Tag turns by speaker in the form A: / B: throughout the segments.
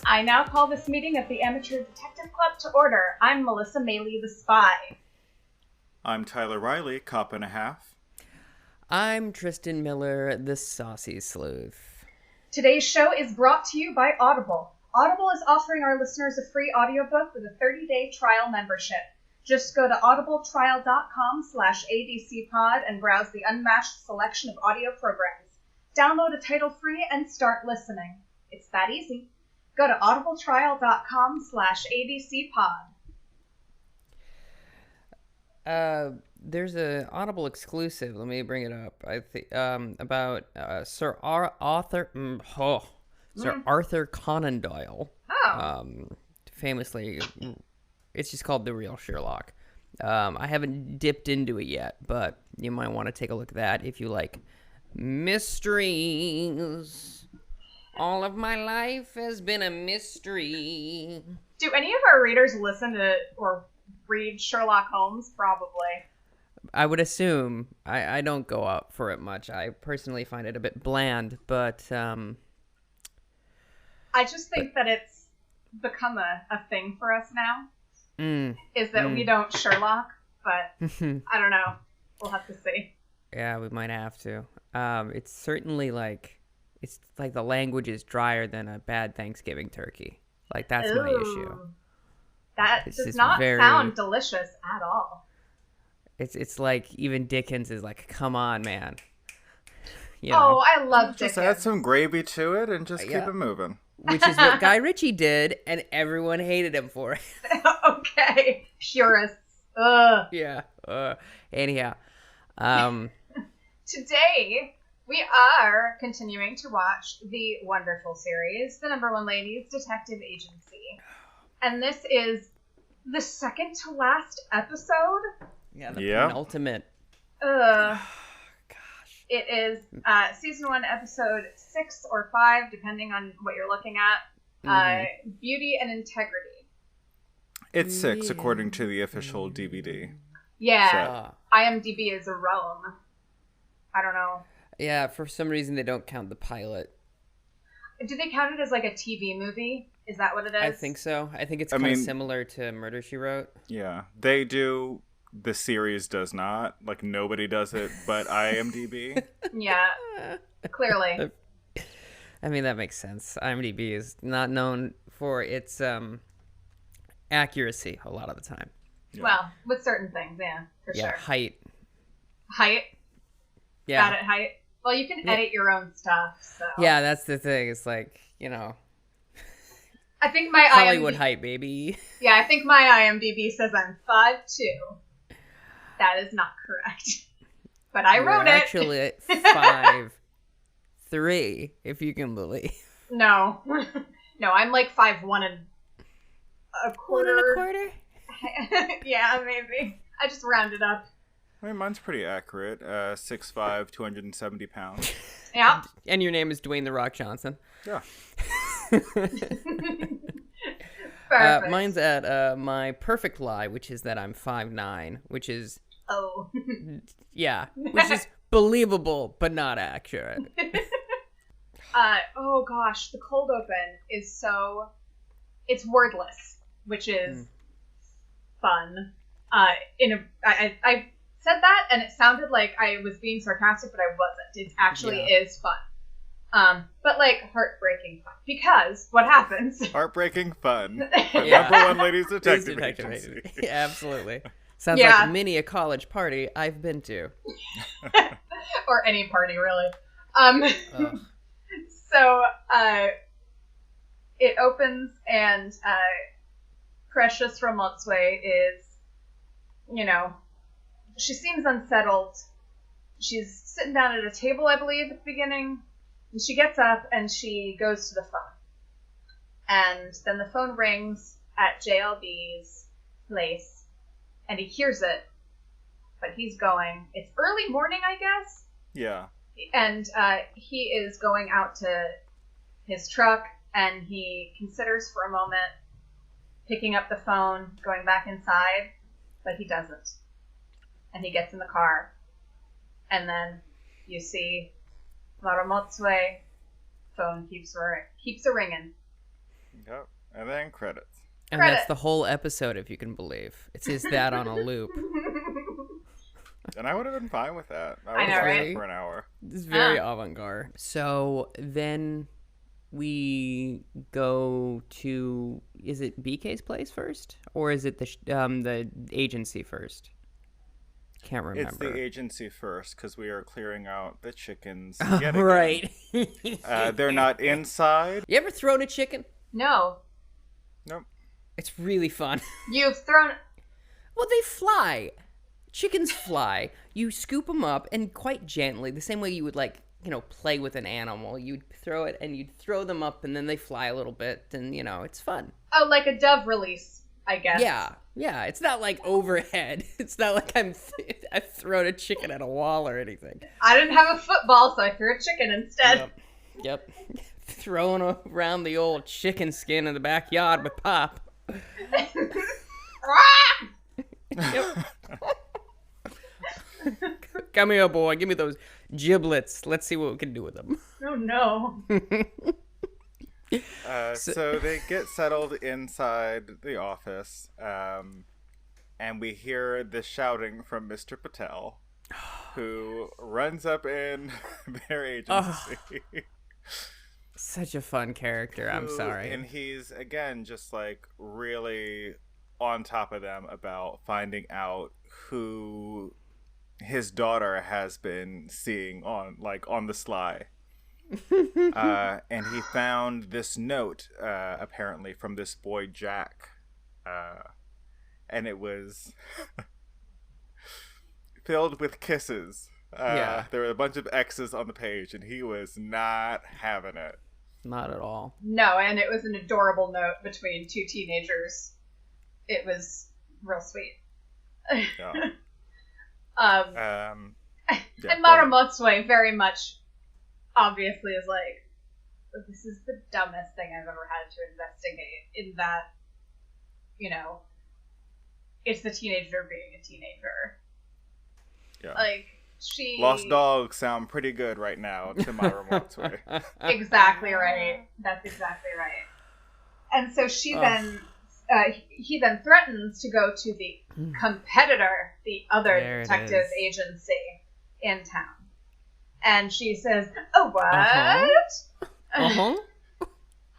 A: I now call this meeting of the Amateur Detective Club to order. I'm Melissa Meli, the spy.
B: I'm Tyler Riley, cop and a half.
C: I'm Tristan Miller, the saucy sleuth.
A: Today's show is brought to you by Audible. Audible is offering our listeners a free audiobook with a 30-day trial membership. Just go to audibletrial.com/adcpod and browse the unmatched selection of audio programs. Download a title free and start listening. It's that easy. Go to audibletrial.com/adcpod.
C: There's an Audible exclusive. Let me bring it up. I think about Sir Arthur Conan Doyle.
A: Oh.
C: Famously, it's just called The Real Sherlock. I haven't dipped into it yet, but you might want to take a look at that if you like mysteries. All of my life has been a mystery.
A: Do any of our readers listen to or read Sherlock Holmes? Probably.
C: I would assume. I don't go out for it much. I personally find it a bit bland, but
A: I just think that it's become a thing for us now. Is that we don't Sherlock, but I don't know. We'll have to see.
C: Yeah, we might have to. It's certainly it's like the language is drier than a bad Thanksgiving turkey. Like, that's my issue.
A: That does not sound delicious at all.
C: It's like even Dickens is like, come on, man. You know?
A: Oh, I love Dickens.
B: Just add some gravy to it and just keep it moving.
C: Which is what Guy Ritchie did, and everyone hated him for it.
A: Okay. Purists. Ugh.
C: Yeah. Anyhow.
A: Today, we are continuing to watch the wonderful series, The No. 1 Ladies Detective Agency. And this is the second to last episode.
C: Yeah, the penultimate.
A: Gosh. It is season 1, episode 6 or 5, depending on what you're looking at. Beauty and Integrity.
B: It's 6, according to the official DVD.
A: Yeah. IMDb is a Rome. I don't know.
C: Yeah, for some reason they don't count the pilot.
A: Do they count it as like a TV movie? Is that what it is?
C: I think so. I think it's kind of similar to Murder, She Wrote.
B: Yeah. They do. The series does not. Like, nobody does it but IMDb.
A: Yeah. Clearly.
C: I mean, that makes sense. IMDb is not known for its accuracy a lot of the time.
A: Yeah. Well, with certain things, yeah, for sure.
C: Height.
A: Yeah. Bad at height. Well, you can edit your own stuff, so.
C: Yeah, that's the thing. It's like,
A: I think my
C: Hollywood height, baby.
A: Yeah, I think my IMDb says I'm 5'2". That is not correct. But I wrote it.
C: Actually at 5'3", if you can believe.
A: No. No, I'm like 5'1" and a quarter.
C: 1 1/4?
A: Yeah, maybe. I just rounded up.
B: I mean, mine's pretty accurate. 6'5", 270 pounds.
A: Yeah.
C: And your name is Dwayne The Rock Johnson.
B: Yeah.
C: Mine's at my perfect lie, which is that I'm 5'9", which is...
A: Oh.
C: Yeah, which is believable, but not accurate.
A: Oh gosh, the cold open is so... It's wordless, which is fun. I said that, and it sounded like I was being sarcastic, but I wasn't. It actually is fun. But heartbreaking fun. Because what happens?
B: Heartbreaking fun. The No. 1 Ladies Detective Agency.
C: Yeah, absolutely. Sounds like many a college party I've been to.
A: Or any party, really. So, it opens, and Precious Ramotswe is, she seems unsettled. She's sitting down at a table, I believe, at the beginning. And she gets up and she goes to the phone. And then the phone rings at JLB's place. And he hears it. But he's going. It's early morning, I guess?
B: Yeah.
A: And he is going out to his truck. And he considers for a moment picking up the phone, going back inside. But he doesn't. And he gets in the car. And then you see Maramotsue, phone keeps a ringing.
B: Yep. And then credits.
C: And that's the whole episode, if you can believe. It's just that on a loop.
B: And I would have been fine with that.
A: I know, right?
B: For an hour.
C: It's very avant-garde. So then we go to, is it BK's place first? Or is it the agency first? Can't remember.
B: It's the agency first, because we are clearing out the chickens.
C: Right.
B: They're not inside.
C: You ever thrown a chicken?
A: No.
B: Nope.
C: It's really fun.
A: You've thrown...
C: Well, they fly. Chickens fly. You scoop them up, and quite gently, the same way you would, like, play with an animal. You'd throw it, and you'd throw them up, and then they fly a little bit, and, it's fun.
A: Oh, like a dove release, I guess.
C: Yeah. It's not like overhead. It's not like I've thrown a chicken at a wall or anything.
A: I didn't have a football, so I threw a chicken instead.
C: Yep. Throwing around the old chicken skin in the backyard with Pop. Yep. Come here, boy. Give me those giblets. Let's see what we can do with them.
A: Oh, no.
B: So they get settled inside the office, and we hear the shouting from Mr. Patel, who runs up in their agency.
C: Such a fun character. I'm sorry.
B: And he's, again, just, like, really on top of them about finding out who his daughter has been seeing on the sly. And he found this note, apparently, from this boy Jack. And it was filled with kisses. There were a bunch of X's on the page, and he was not having it.
C: Not at all.
A: No, and it was an adorable note between two teenagers. It was real sweet.
B: Yeah.
A: And Maramotsue very much obviously is like, this is the dumbest thing I've ever had to investigate, in that, it's the teenager being a teenager.
B: Yeah.
A: Like, she...
B: Lost dogs sound pretty good right now to Maramotsue.
A: Exactly right. That's exactly right. And so she then... he then threatens to go to the competitor, the other detective agency in town. And she says, "Oh, what?"
C: Uh-huh.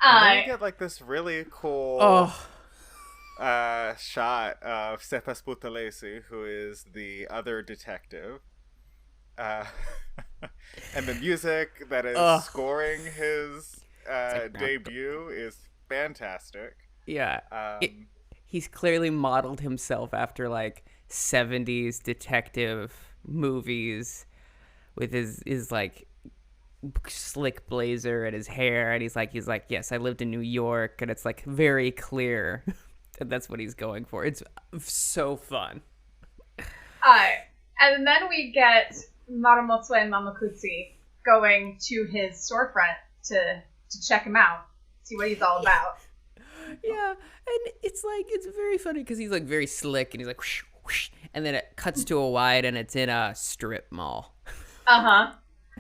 B: And then you get, like, this really cool shot of Cephas Boutalesi, who is the other detective. And the music that is scoring his debut is fantastic.
C: Yeah. He's clearly modeled himself after, like, 70s detective movies with his like, slick blazer and his hair. And he's like, yes, I lived in New York. And it's, like, very clear that that's what he's going for. It's so fun.
A: And then we get Maramotsue and Mamakutsi going to his storefront to check him out, see what he's all about.
C: Yeah, and it's very funny because he's, like, very slick, and he's like, whoosh, whoosh, and then it cuts to a wide, and it's in a strip mall.
A: Uh-huh.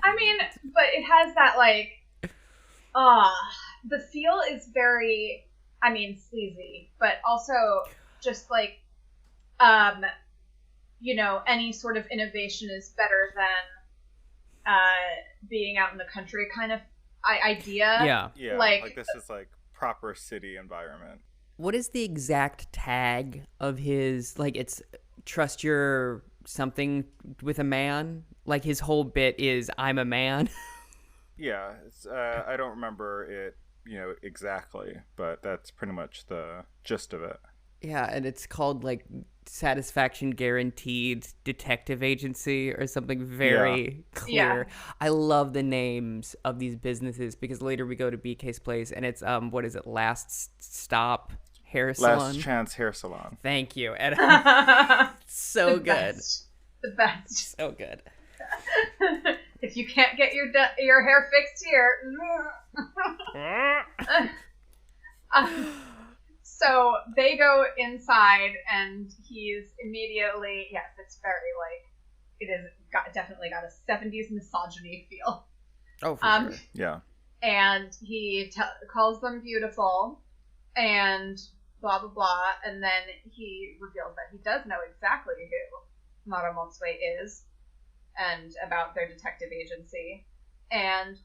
A: I mean, but it has that, like, the feel is very, sleazy, but also just, like, any sort of innovation is better than being out in the country kind of idea.
B: Yeah, like this is, like, proper city environment.
C: What is the exact tag of his, like, it's trust your something with a man? Like, his whole bit is, I'm a man.
B: Yeah, it's, I don't remember it, exactly, but that's pretty much the gist of it.
C: Yeah, and it's called, like, Satisfaction Guaranteed Detective Agency or something very clear. Yeah. I love the names of these businesses because later we go to BK's place and it's, what is it, Last Stop Hair Salon?
B: Last Chance Hair Salon.
C: Thank you. And so
A: the
C: good.
A: The best.
C: So good.
A: If you can't get your hair fixed here. So they go inside, and he's immediately, yes, it's very, like, it is definitely got a 70s misogyny feel.
C: Oh, for sure.
B: Yeah.
A: And he calls them beautiful, and blah, blah, blah. And then he reveals that he does know exactly who Marumotsue is and about their detective agency. And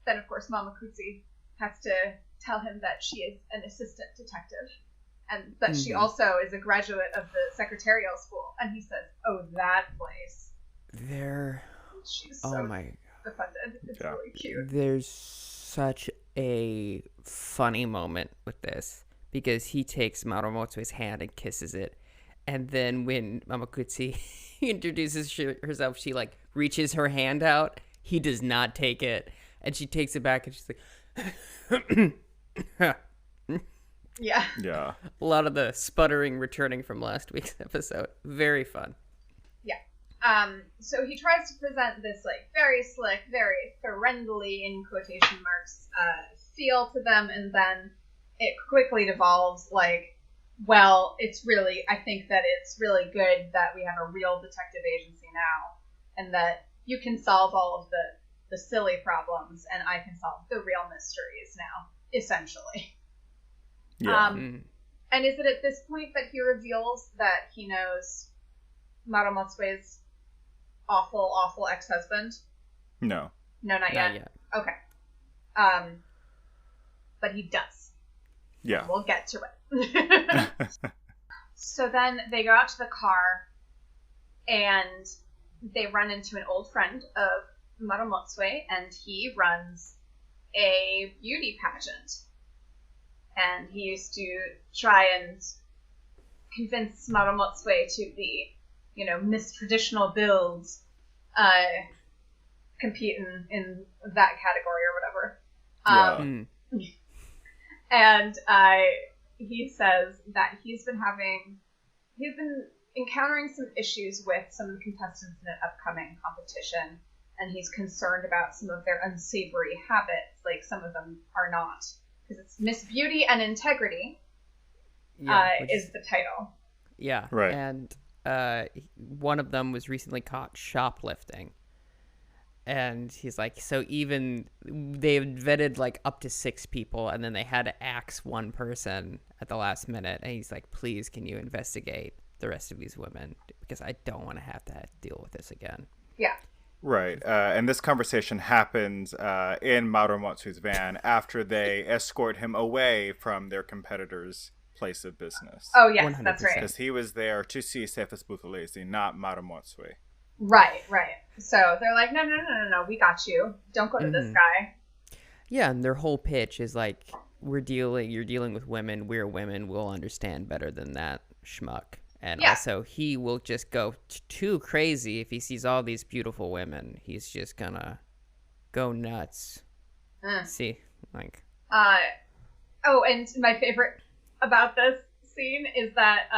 A: then, of course, Mamakutsu has to tell him that she is an assistant detective and that she also is a graduate of the secretarial school. And he says, oh, that place. She's so offended. It's really cute.
C: There's such a funny moment with this because he takes Marumotsue's hand and kisses it. And then when Mamakutsu introduces herself, she like reaches her hand out. He does not take it. And she takes it back and she's like,
A: Yeah.
B: Yeah.
C: A lot of the sputtering returning from last week's episode. Very fun.
A: Yeah. So he tries to present this like very slick, very friendly, in quotation marks, feel to them, and then it quickly devolves like, well, I think that it's really good that we have a real detective agency now, and that you can solve all of the silly problems, and I can solve the real mysteries now, essentially.
B: Yeah.
A: And is it at this point that he reveals that he knows Marumotsue's awful ex-husband?
B: No.
A: No, not yet.
C: Not yet.
A: Okay. But he does.
B: Yeah.
A: We'll get to it. So then they go out to the car, and they run into an old friend of Marumotsue, and he runs a beauty pageant. And he used to try and convince Marumotsue to be, Miss Traditional Builds, compete in that category or whatever.
B: Yeah.
A: And he says that he's been encountering some issues with some of the contestants in an upcoming competition, and he's concerned about some of their unsavory habits, like some of them are not. Because it's Miss Beauty and Integrity is the title.
C: Yeah.
B: Right.
C: And one of them was recently caught shoplifting. And he's like, so even they vetted like up to 6 people, and then they had to axe one person at the last minute. And he's like, please, can you investigate the rest of these women? Because I don't want to have to deal with this again.
A: Yeah.
B: Right. And this conversation happens in Marumotsu's van after they escort him away from their competitor's place of business.
A: Oh, yes,
C: 100%.
A: that's right.
B: Because he was there to see Cephas Buthelezi, not Marumotsue.
A: Right. So they're like, no, we got you. Don't go to this guy.
C: Yeah, and their whole pitch is like, you're dealing with women, we're women, we'll understand better than that schmuck. And also, he will just go too crazy if he sees all these beautiful women. He's just gonna go nuts. See, like...
A: Oh, and my favorite about this scene is that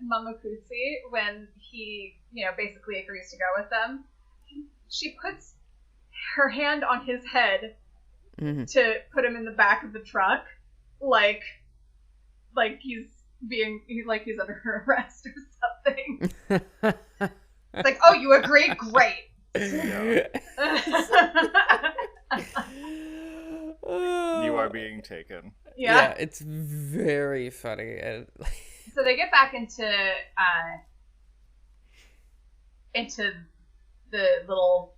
A: Mamakutsu, when he, basically agrees to go with them, she puts her hand on his head to put him in the back of the truck, like he's under her arrest or something. It's like, oh, you agree? Great.
B: You are being taken.
A: Yeah,
C: it's very funny.
A: So they get back into the little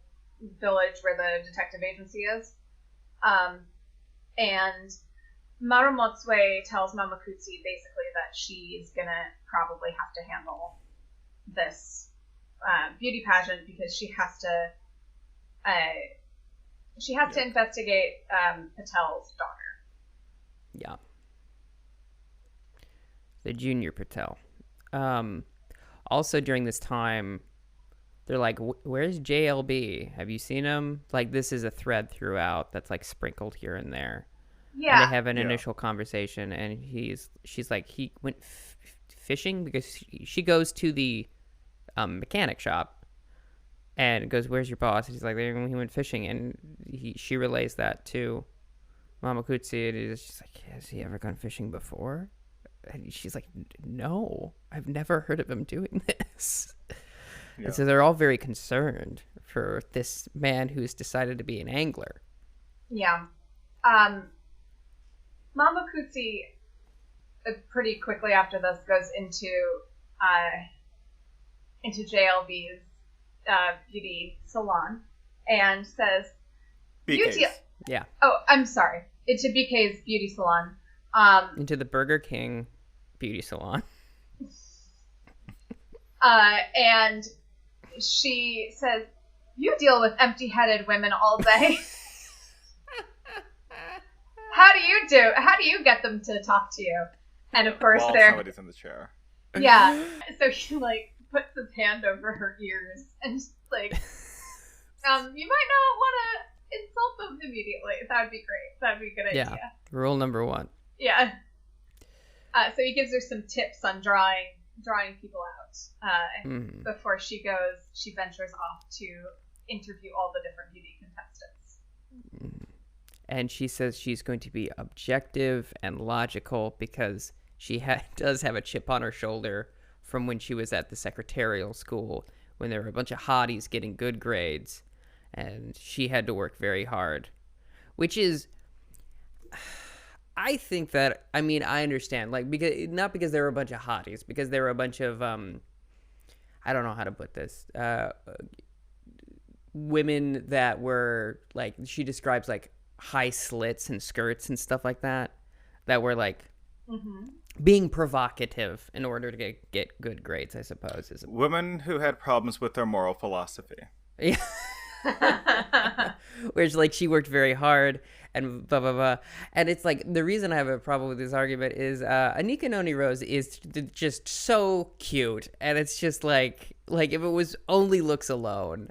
A: village where the detective agency is, and Marumotsue tells Mamakutsu basically that she's gonna probably have to handle this beauty pageant because she has to investigate Patel's daughter.
C: Yeah. The junior Patel. Also during this time, they're like, where's JLB? Have you seen him? Like, this is a thread throughout that's like sprinkled here and there.
A: Yeah.
C: And they have an initial conversation, and she's like, he went fishing because she goes to the mechanic shop and goes, where's your boss? And he's like, he went fishing, and she relays that to Mamakutsu, and she's like, has he ever gone fishing before? And she's like, no, I've never heard of him doing this. Yeah. And so they're all very concerned for this man who's decided to be an angler.
A: Yeah. Mama Kutsi pretty quickly after this goes into JLB's beauty salon and says,
B: BK's.
C: Yeah.
A: Oh, I'm sorry. Into BK's beauty salon.
C: Into the Burger King beauty salon.
A: And she says, you deal with empty-headed women all day. How do you get them to talk to you? And of course
B: While
A: they're...
B: somebody's in the chair.
A: Yeah. So he, like, puts his hand over her ears and just, like, you might not want to insult them immediately. That would be great. That would be a good idea.
C: Yeah. Rule number 1.
A: Yeah. So he gives her some tips on drawing people out before she ventures off to interview all the different beauty contestants.
C: And she says she's going to be objective and logical because she does have a chip on her shoulder from when she was at the secretarial school when there were a bunch of hotties getting good grades and she had to work very hard, which is... I think that, I mean, I understand, like, because not because there were a bunch of hotties, because there were a bunch of, I don't know how to put this, women that were, like, she describes, like, high slits and skirts and stuff like that were, like, being provocative in order to get good grades, I suppose.
B: Women who had problems with their moral philosophy.
C: Yeah. Whereas, like, she worked very hard and blah blah blah, and it's like the reason I have a problem with this argument is Anika Noni Rose is just so cute, and it's just like if it was only looks alone,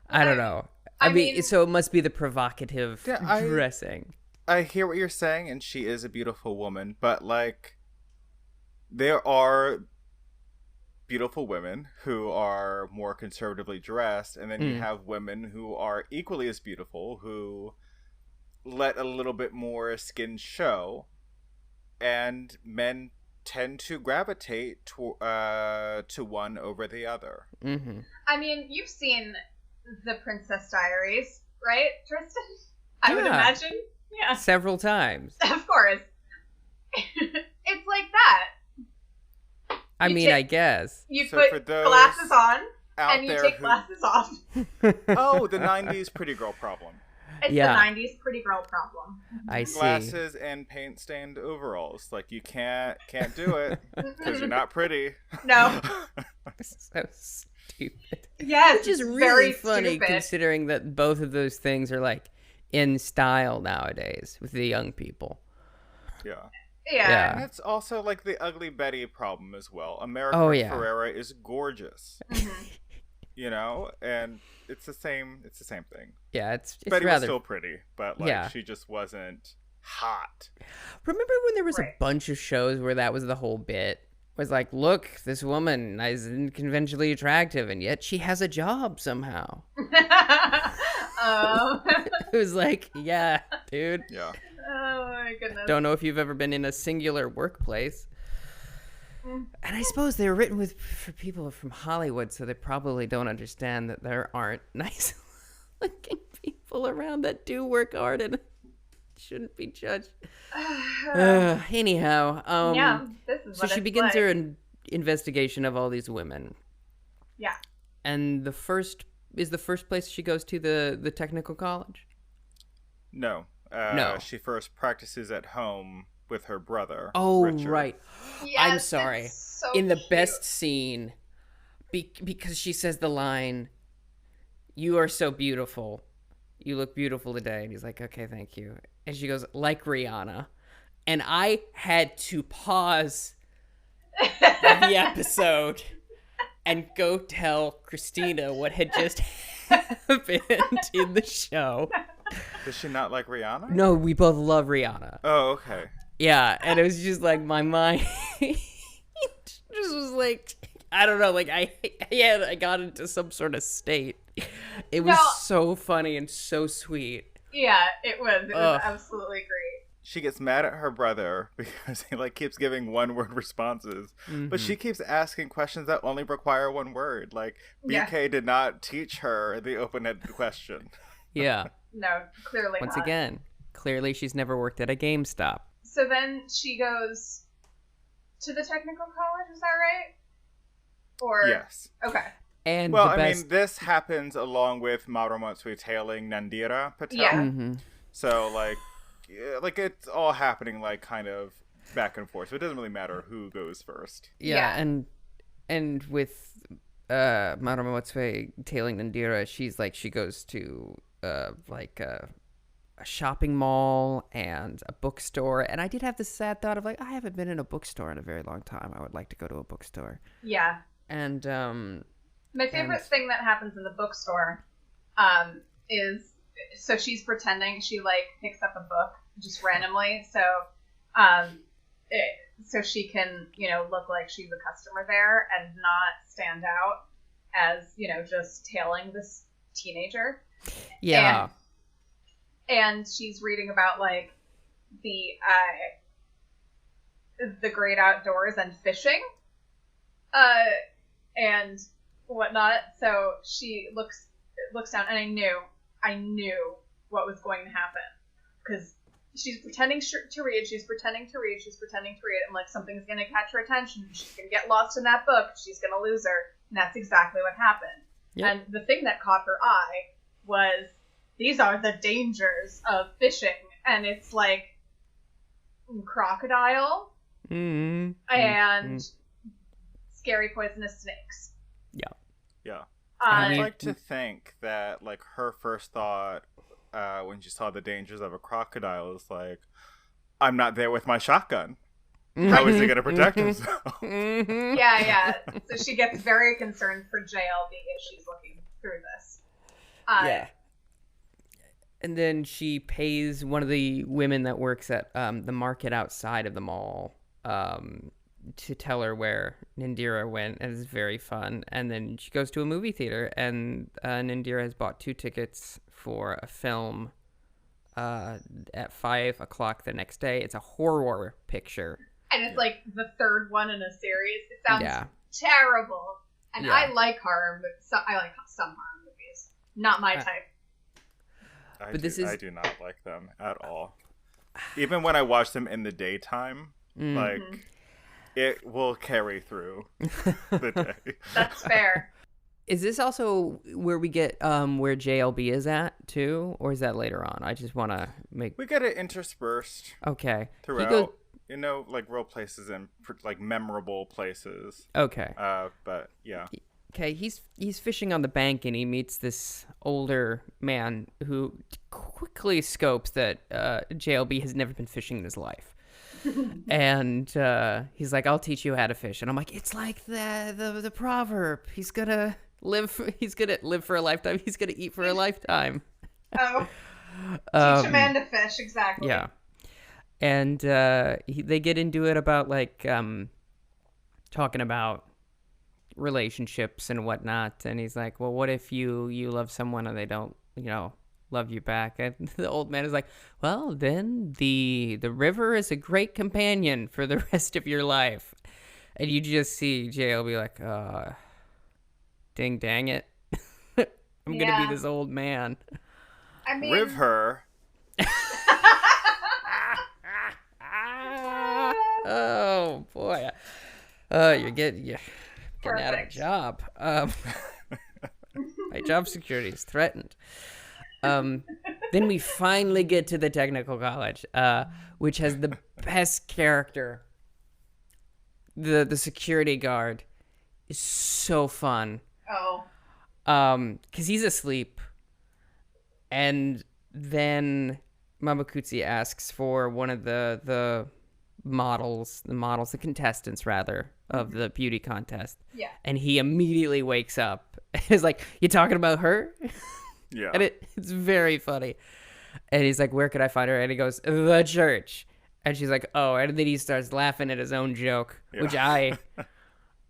C: I don't know. I mean, so it must be the provocative dressing.
B: I hear what you're saying, and she is a beautiful woman, but like there are beautiful women who are more conservatively dressed, and then you have women who are equally as beautiful who let a little bit more skin show, and men tend to gravitate to one over the other.
A: I mean, you've seen The Princess Diaries, right, Tristan? I would imagine. Yeah.
C: Several times.
A: Of course. It's like that.
C: I guess.
A: You put glasses on, and you take glasses off.
B: Oh, the 90s pretty girl problem.
A: It's the 90s pretty girl problem.
C: I see.
B: Glasses and paint-stained overalls. Like, you can't do it because you're not pretty.
A: No.
C: So stupid.
A: Yes,
C: which is really funny considering that both of those things are, like, in style nowadays with the young people.
B: Yeah.
A: Yeah.
B: And it's also, like, the Ugly Betty problem as well. America Ferrera is gorgeous. You know? And it's the same thing.
C: Yeah, it's
B: Betty
C: rather...
B: was still pretty, but like she just wasn't hot.
C: Remember when there was a bunch of shows where that was the whole bit? It was like, look, this woman is unconventionally attractive, and yet she has a job somehow. It was like, yeah, dude.
B: Yeah.
A: Oh my goodness.
C: Don't know if you've ever been in a singular workplace. And I suppose they were written for people from Hollywood, so they probably don't understand that there aren't nice looking people around that do work hard and shouldn't be judged. Anyhow,
A: this is
C: so she begins her investigation of all these women.
A: Yeah.
C: And the first place she goes to the technical college?
B: No.
C: No.
B: She first practices at home with her brother.
C: Oh,
B: Richard.
C: right.
A: Yes,
C: I'm sorry.
A: So
C: in the
A: cute.
C: best scene, because she says the line, "You are so beautiful. You look beautiful today." And he's like, "Okay, thank you." And she goes, "Like Rihanna." And I had to pause the episode and go tell Christina what had just happened in the show.
B: Does she not like Rihanna?
C: No, we both love Rihanna.
B: Oh, okay.
C: Yeah, and it was just like my mind just was like, I don't know, like I got into some sort of state. It was so funny and so sweet.
A: Yeah, it was. It was absolutely great.
B: She gets mad at her brother because he like keeps giving one-word responses, but she keeps asking questions that only require one word. Like BK did not teach her the open-ended question.
C: Yeah.
A: No, clearly
C: Once
A: not.
C: again, clearly she's never worked at a GameStop.
A: So then she goes to the technical college, is that right? Or
B: Yes.
A: Okay.
C: And
B: well, I mean, this happens along with Marumatsui tailing Nandira Patel.
A: Yeah.
C: Mm-hmm.
B: So, like it's all happening, like, kind of back and forth. So it doesn't really matter who goes first.
C: Yeah. And with Marumatsui tailing Nandira, she goes to a shopping mall and a bookstore. And I did have this sad thought of, like, I haven't been in a bookstore in a very long time. I would like to go to a bookstore.
A: Yeah.
C: And
A: my favorite thing that happens in the bookstore is, so she's pretending she, like, picks up a book just randomly, so she can, look like she's a customer there and not stand out as, just tailing this teenager.
C: Yeah.
A: And she's reading about, like, the great outdoors and fishing and whatnot. So she looks down, and I knew what was going to happen, because she's pretending to read. I'm like, something's going to catch her attention. She's going to get lost in that book. She's going to lose her. And that's exactly what happened. Yep. And the thing that caught her eye was, these are the dangers of fishing. And it's like crocodile and scary poisonous snakes.
B: Yeah.
C: I
B: I'd like to think that, like, her first thought when she saw the dangers of a crocodile is like, I'm not there with my shotgun. How is he going to protect himself?
A: Yeah. So she gets very concerned for JLB as she's looking through this.
C: Yeah. And then she pays one of the women that works at the market outside of the mall to tell her where Nandira went, and it's very fun. And then she goes to a movie theater, and Nandira has bought 2 tickets for a film at 5 o'clock the next day. It's a horror picture.
A: And it's like the 3rd one in a series. It sounds terrible. And I like horror, but I like some horror movies. Not my type.
B: I do not like them at all. Even when I watch them in the daytime, like, it will carry through the day.
A: That's fair.
C: Is this also where we get where JLB is at too, or is that later on? I just want to make.
B: We get it interspersed.
C: Okay.
B: Throughout, like, real places and, like, memorable places.
C: Okay.
B: But yeah.
C: Okay, he's fishing on the bank, and he meets this older man who quickly scopes that JLB has never been fishing in his life. And he's like, I'll teach you how to fish. And I'm like, it's like the proverb. He's gonna live for a lifetime. He's gonna eat for a lifetime.
A: Oh, teach a man to fish, exactly.
C: Yeah. And they get into it about, like, talking about relationships and whatnot. And he's like, well, what if you love someone and they don't, love you back? And the old man is like, well, then the river is a great companion for the rest of your life. And you just see JL be like, ding dang it. I'm gonna be this old man.
A: I mean,
B: Riv her.
C: Oh boy. You're getting out of a job. My job security is threatened. Then we finally get to the technical college, which has the best character. The security guard is so fun.
A: Oh.
C: 'Cause he's asleep, and then Mabukutsu asks for one of the the contestants rather, of the beauty contest.
A: Yeah.
C: And he immediately wakes up and is like, you talking about her?
B: Yeah.
C: And it's very funny. And he's like, where could I find her? And he goes, the church. And she's like, oh. And then he starts laughing at his own joke, which I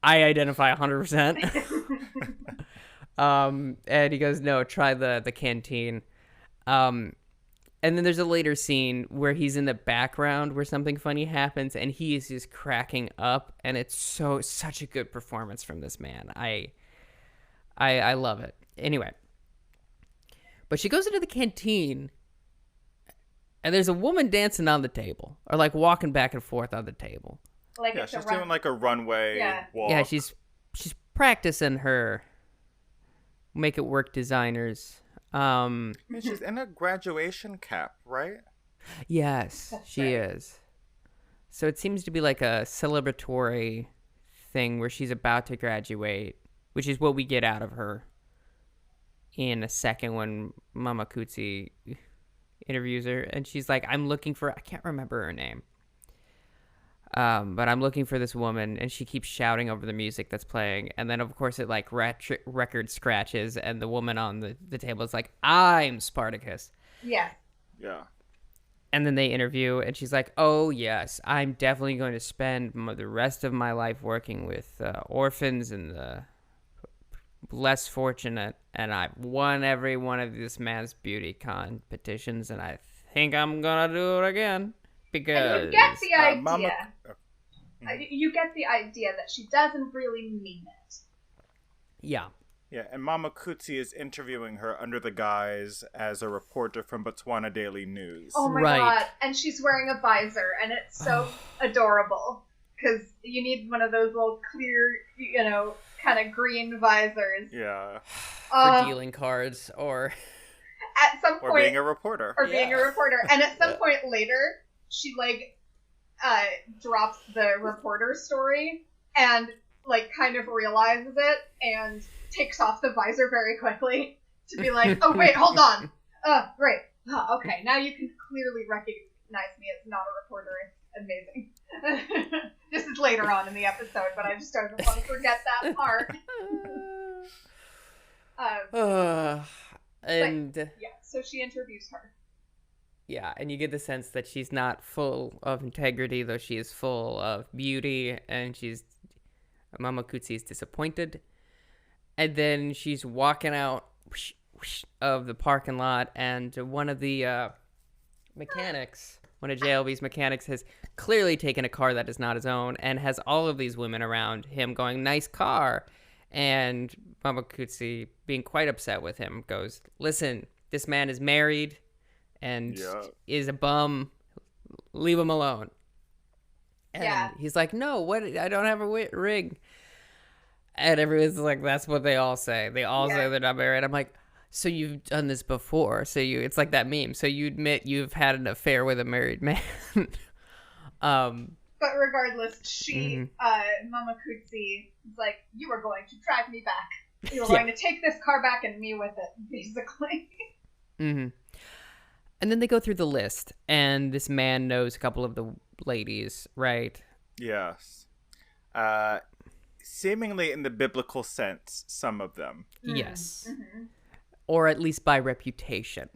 C: identify 100%. And he goes, no, try the canteen. And then there's a later scene where he's in the background where something funny happens, and he is just cracking up, and it's such a good performance from this man. I love it. Anyway, but she goes into the canteen, And there's a woman dancing on the table, or like walking back and forth on the table.
A: Like
B: Yeah, she's doing like a runway walk.
C: Yeah, she's practicing her make it work designers.
B: She's in a graduation cap, right?
C: Yes,
A: That's
C: she
A: right.
C: is. So it seems to be like a celebratory thing where she's about to graduate, which is what we get out of her in a second when Mama Kutsi interviews her. And she's like, I can't remember her name. But I'm looking for this woman, and she keeps shouting over the music that's playing. And then, of course, it like record scratches, and the woman on the table is like, I'm Spartacus.
A: Yeah.
B: Yeah.
C: And then they interview, and she's like, oh, yes, I'm definitely going to spend the rest of my life working with orphans and the less fortunate. And I've won every one of this man's beauty competitions, and I think I'm going to do it again. Because
A: And you get the idea.
B: Mama...
A: You get the idea that she doesn't really mean it.
C: Yeah.
B: Yeah, and Mama Kutsi is interviewing her under the guise as a reporter from Botswana Daily News.
A: Oh my
C: Right.
A: god. And she's wearing a visor, and it's so adorable. Because you need one of those little clear, kind of green visors.
B: Yeah.
C: For dealing cards or
A: At some point.
B: Or being a reporter.
A: Or being a reporter. And at some point later, she, drops the reporter story and, kind of realizes it and takes off the visor very quickly to be like, oh, wait, hold on. Great. Okay, now you can clearly recognize me as not a reporter. It's amazing. This is later on in the episode, but I just don't want to forget that part. So she interviews her.
C: Yeah, and you get the sense that she's not full of integrity, though she is full of beauty, and Mama Kutsi is disappointed. And then she's walking out of the parking lot, and one of the mechanics, one of JLB's mechanics, has clearly taken a car that is not his own, and has all of these women around him going, nice car. And Mama Kutsi, being quite upset with him, goes, listen, this man is married and is a bum. Leave him alone. And he's like, no, what? I don't have a ring. And everyone's like, that's what they all say. They all say they're not married. I'm like, so you've done this before. It's like that meme. So you admit you've had an affair with a married man.
A: But regardless, Mama Kutsi is like, you are going to drive me back. You are going to take this car back and me with it, basically.
C: Mm-hmm. And then they go through the list, and this man knows a couple of the ladies, right?
B: Yes. Seemingly in the biblical sense, some of them.
C: Yes.
A: Mm-hmm.
C: Or at least by reputation.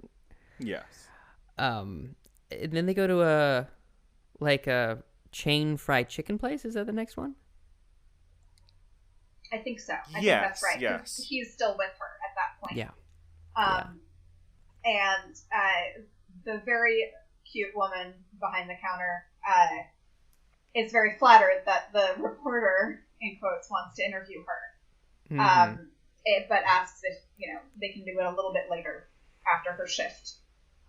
B: Yes.
C: And then they go to a chain fried chicken place. Is that the next one?
A: I think so. I think
B: Yes,
A: that's right.
B: yes.
A: He's still with her at that point.
C: Yeah.
A: And the very cute woman behind the counter is very flattered that the reporter, in quotes, wants to interview her.
C: Mm-hmm.
A: But asks if, they can do it a little bit later after her shift.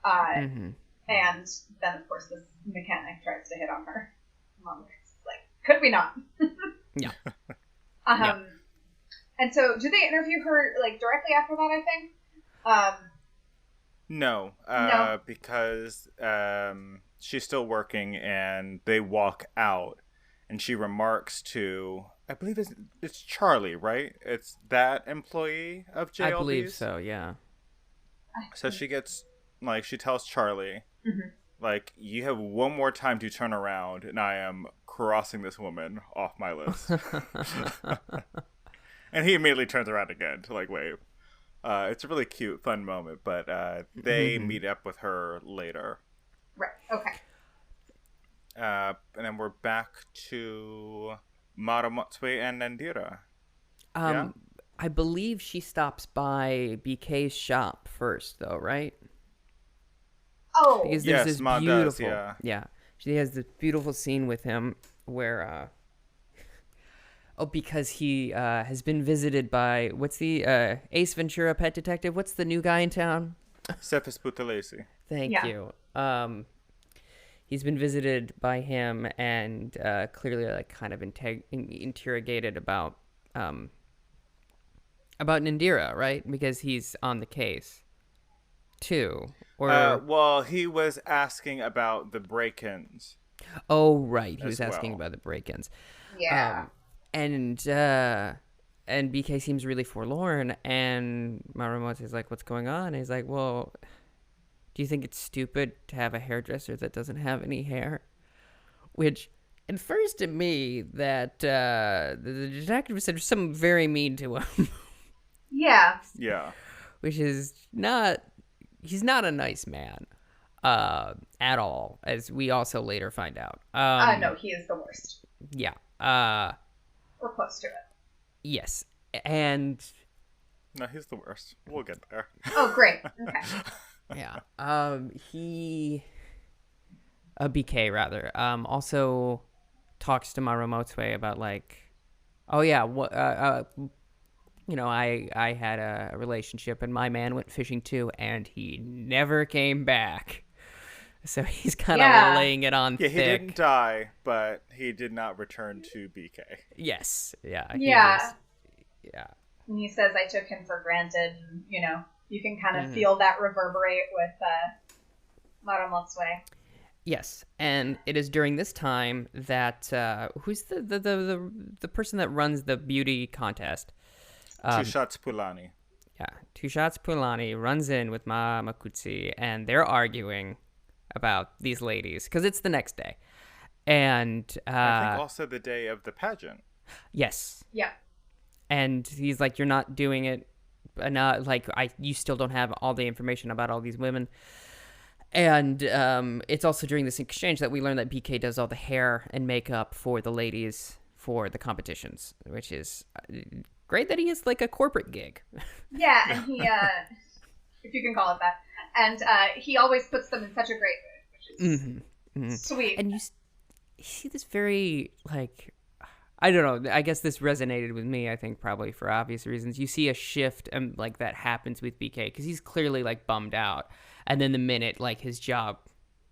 A: And then, of course, this mechanic tries to hit on her. Mom is like, could we not?
C: Yeah.
A: And so, do they interview her, directly after that, I think?
B: No,
A: No.
B: because she's still working, and they walk out, and she remarks to, I believe it's Charlie, right? It's that employee of JLB's?
C: I believe so, yeah.
B: So she gets, she tells Charlie, you have one more time to turn around, and I am crossing this woman off my list. And he immediately turns around again to, wave. It's a really cute, fun moment, but they meet up with her later.
A: Right, okay.
B: And then we're back to Maramotswe and Nandira.
C: I believe she stops by BK's shop first, though, right?
A: Oh,
C: because there's this
B: Ma
C: beautiful,
B: does, yeah.
C: She has this beautiful scene with him where, because he has been visited by what's the Ace Ventura pet detective? What's the new guy in town?
B: Cephas Boutalesi.
C: Thank you. He's been visited by him and clearly like kind of interrogated about Nandira, right? Because he's on the case too. Or
B: well, he was asking about the break-ins.
C: oh, right, he was asking about the break-ins.
A: Yeah.
C: And BK seems really forlorn, and Marumoto is like, "What's going on?" And he's like, "Well, do you think it's stupid to have a hairdresser that doesn't have any hair?" Which infers to me that the detective said something very mean to him.
A: Yeah.
B: Yeah.
C: Which is not... He's not a nice man at all, as we also later find out.
A: No, he is the worst.
C: Yeah.
A: Or close to it.
C: Yes. And...
B: No, he's the worst. We'll get there.
A: Oh, great. Okay.
C: Yeah. BK rather, also talks to Marumoto about like, oh yeah, I had a relationship and my man went fishing too and he never came back. So he's kind of laying it on thick.
B: He didn't die, but he did not return to BK.
C: Yes. Yeah.
A: Yeah.
C: Yeah.
A: And he says, I took him for granted. And, you can kind of feel that reverberate with Marumoto.
C: Yes, and it is during this time that who's the person that runs the beauty contest?
B: Two Shots Pulani.
C: Yeah, Two Shots Pulani runs in with Makutsi, and they're arguing about these ladies because it's the next day, and
B: I think also the day of the pageant.
C: Yes.
A: Yeah.
C: And he's like, "You're not doing it enough. Like, you still don't have all the information about all these women." And it's also during this exchange that we learn that BK does all the hair and makeup for the ladies for the competitions, which is great that he has like a corporate gig. Yeah,
A: and he, if you can call it that, and he always puts them in such a great mood, which is sweet.
C: And you see this very like, I don't know, I guess this resonated with me, I think probably for obvious reasons. You see a shift like that happens with BK because he's clearly like bummed out. And then the minute like his job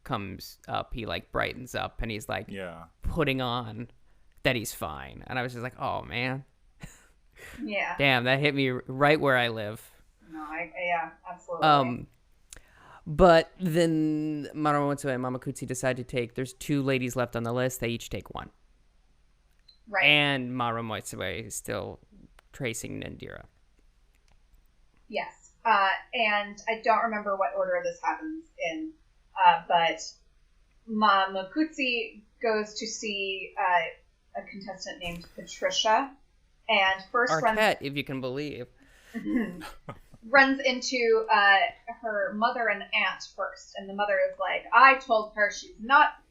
C: comes up, he like brightens up and he's like putting on that he's fine. And I was just like, oh man.
A: Yeah.
C: Damn, that hit me right where I live.
A: No, yeah, absolutely.
C: But then Marumoto and Mamakutsi decide to take, there's two ladies left on the list, they each take one.
A: Right.
C: And Marumoto is still tracing Nandira.
A: Yes. And I don't remember what order this happens in, but Mamakutsi goes to see a contestant named Patricia, and first
C: Arquette, if you can believe.
A: Runs into her mother and aunt first, and the mother is like, I told her she's not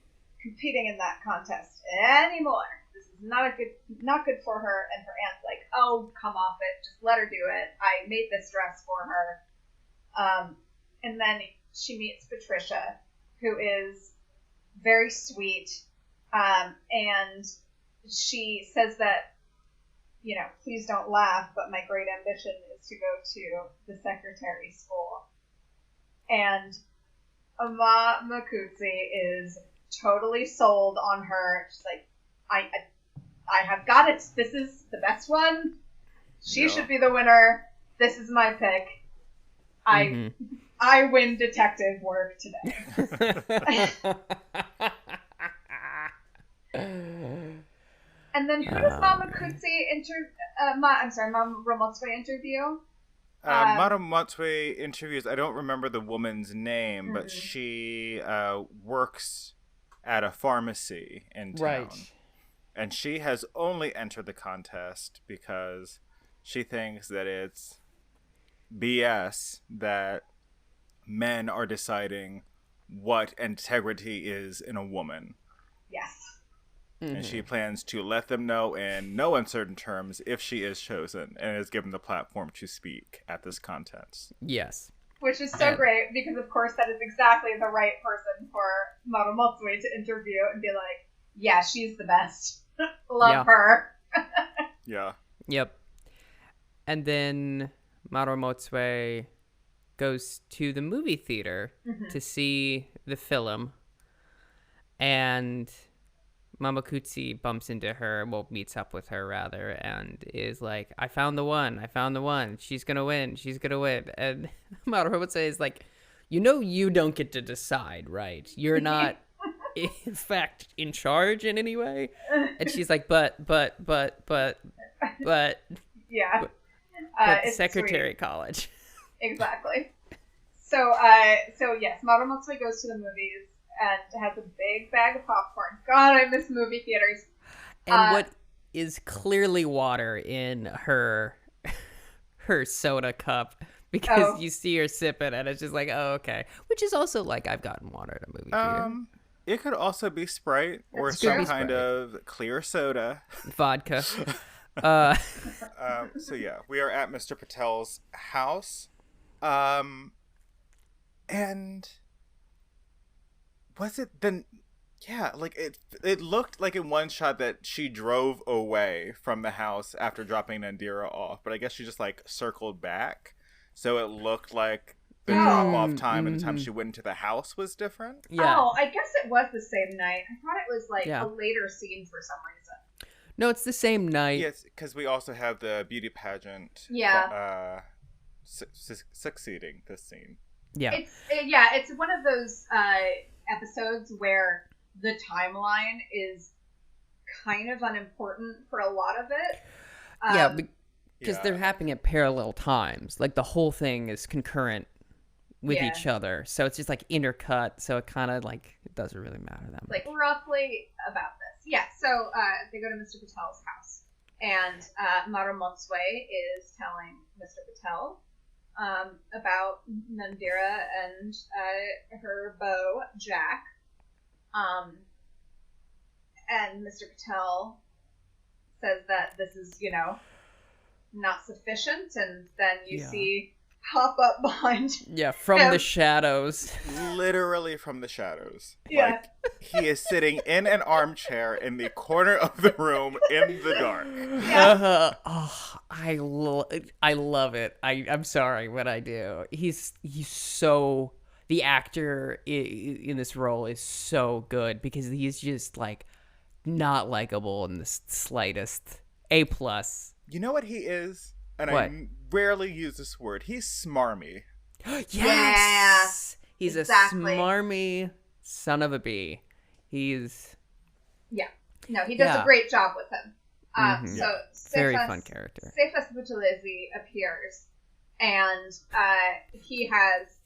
A: competing in that contest anymore. This is not good for her. And her aunt's like, oh, come off it. Just let her do it. I made this dress for her. And then she meets Patricia, who is very sweet. And she says that, please don't laugh, but my great ambition is to go to the secretary school. And Ama Makutsi is totally sold on her. She's like, I have got it. This is the best one. She should be the winner. This is my pick. I win detective work today. And then who does Mamakutsi Marumoto interview?
B: Marumoto interviews, I don't remember the woman's name, but she works at a pharmacy in town. Right. And she has only entered the contest because she thinks that it's BS that men are deciding what integrity is in a woman.
A: Yes.
B: And she plans to let them know in no uncertain terms if she is chosen and is given the platform to speak at this contest.
C: Yes.
A: Which is so great because, of course, that is exactly the right person for Marumoto to interview and be like, yeah, she's the best. Love her.
B: Yeah.
C: Yep. And then Marumoto goes to the movie theater to see the film, and Mamakutsi bumps into her, well, meets up with her rather, and is like, I found the one, she's gonna win, and Maruho would say is like, you don't get to decide, right? You're not in fact in charge in any way. And she's like, but
A: yeah,
C: but
A: it's
C: secretary
A: sweet.
C: college.
A: Exactly. So yes, Maru Matsui goes to the movies and has a big bag of popcorn. God, I miss movie theaters.
C: And what is clearly water in her soda cup, because you see her sip it and it's just like, oh, okay. Which is also like, I've gotten water at a movie theater.
B: It could also be Sprite or some kind of clear soda.
C: Vodka.
B: So yeah, we are at Mr. Patel's house. And was it then? Yeah, like it looked like in one shot that she drove away from the house after dropping Nandira off, but I guess she just like circled back, so it looked like the drop off time and the time she went into the house was different.
C: Yeah.
A: Oh, I guess it was the same night. I thought it was like a later scene for some reason.
C: No, it's the same night.
B: Yes, because we also have the beauty pageant.
A: Yeah.
B: Succeeding this scene.
C: Yeah.
A: It's one of those episodes where the timeline is kind of unimportant for a lot of it.
C: Because they're happening at parallel times. Like the whole thing is concurrent with each other. So it's just like intercut. So it kind of like, it doesn't really matter that much.
A: Like roughly about this. Yeah. So they go to Mr. Patel's house. And Maru Matsui is telling Mr. Patel about Nandira and her beau, Jack. And Mr. Patel says that this is, not sufficient, and then you see pop up behind
C: from
A: him.
C: the shadows.
B: Literally from the shadows.
A: Yeah.
B: Like, he is sitting in an armchair in the corner of the room in the dark.
A: Yeah.
C: I love it. I'm sorry, but I do. He's so, the actor in this role is so good, because he's just like not likable in the slightest. A+.
B: You know what he is? And
C: what?
B: I rarely use this word. He's smarmy.
C: Yes! He's
A: exactly.
C: a smarmy son of a bee. He's...
A: Yeah. No, he does a great job with him. So
C: very fun character.
A: Cephas Buthelezi appears, and he has,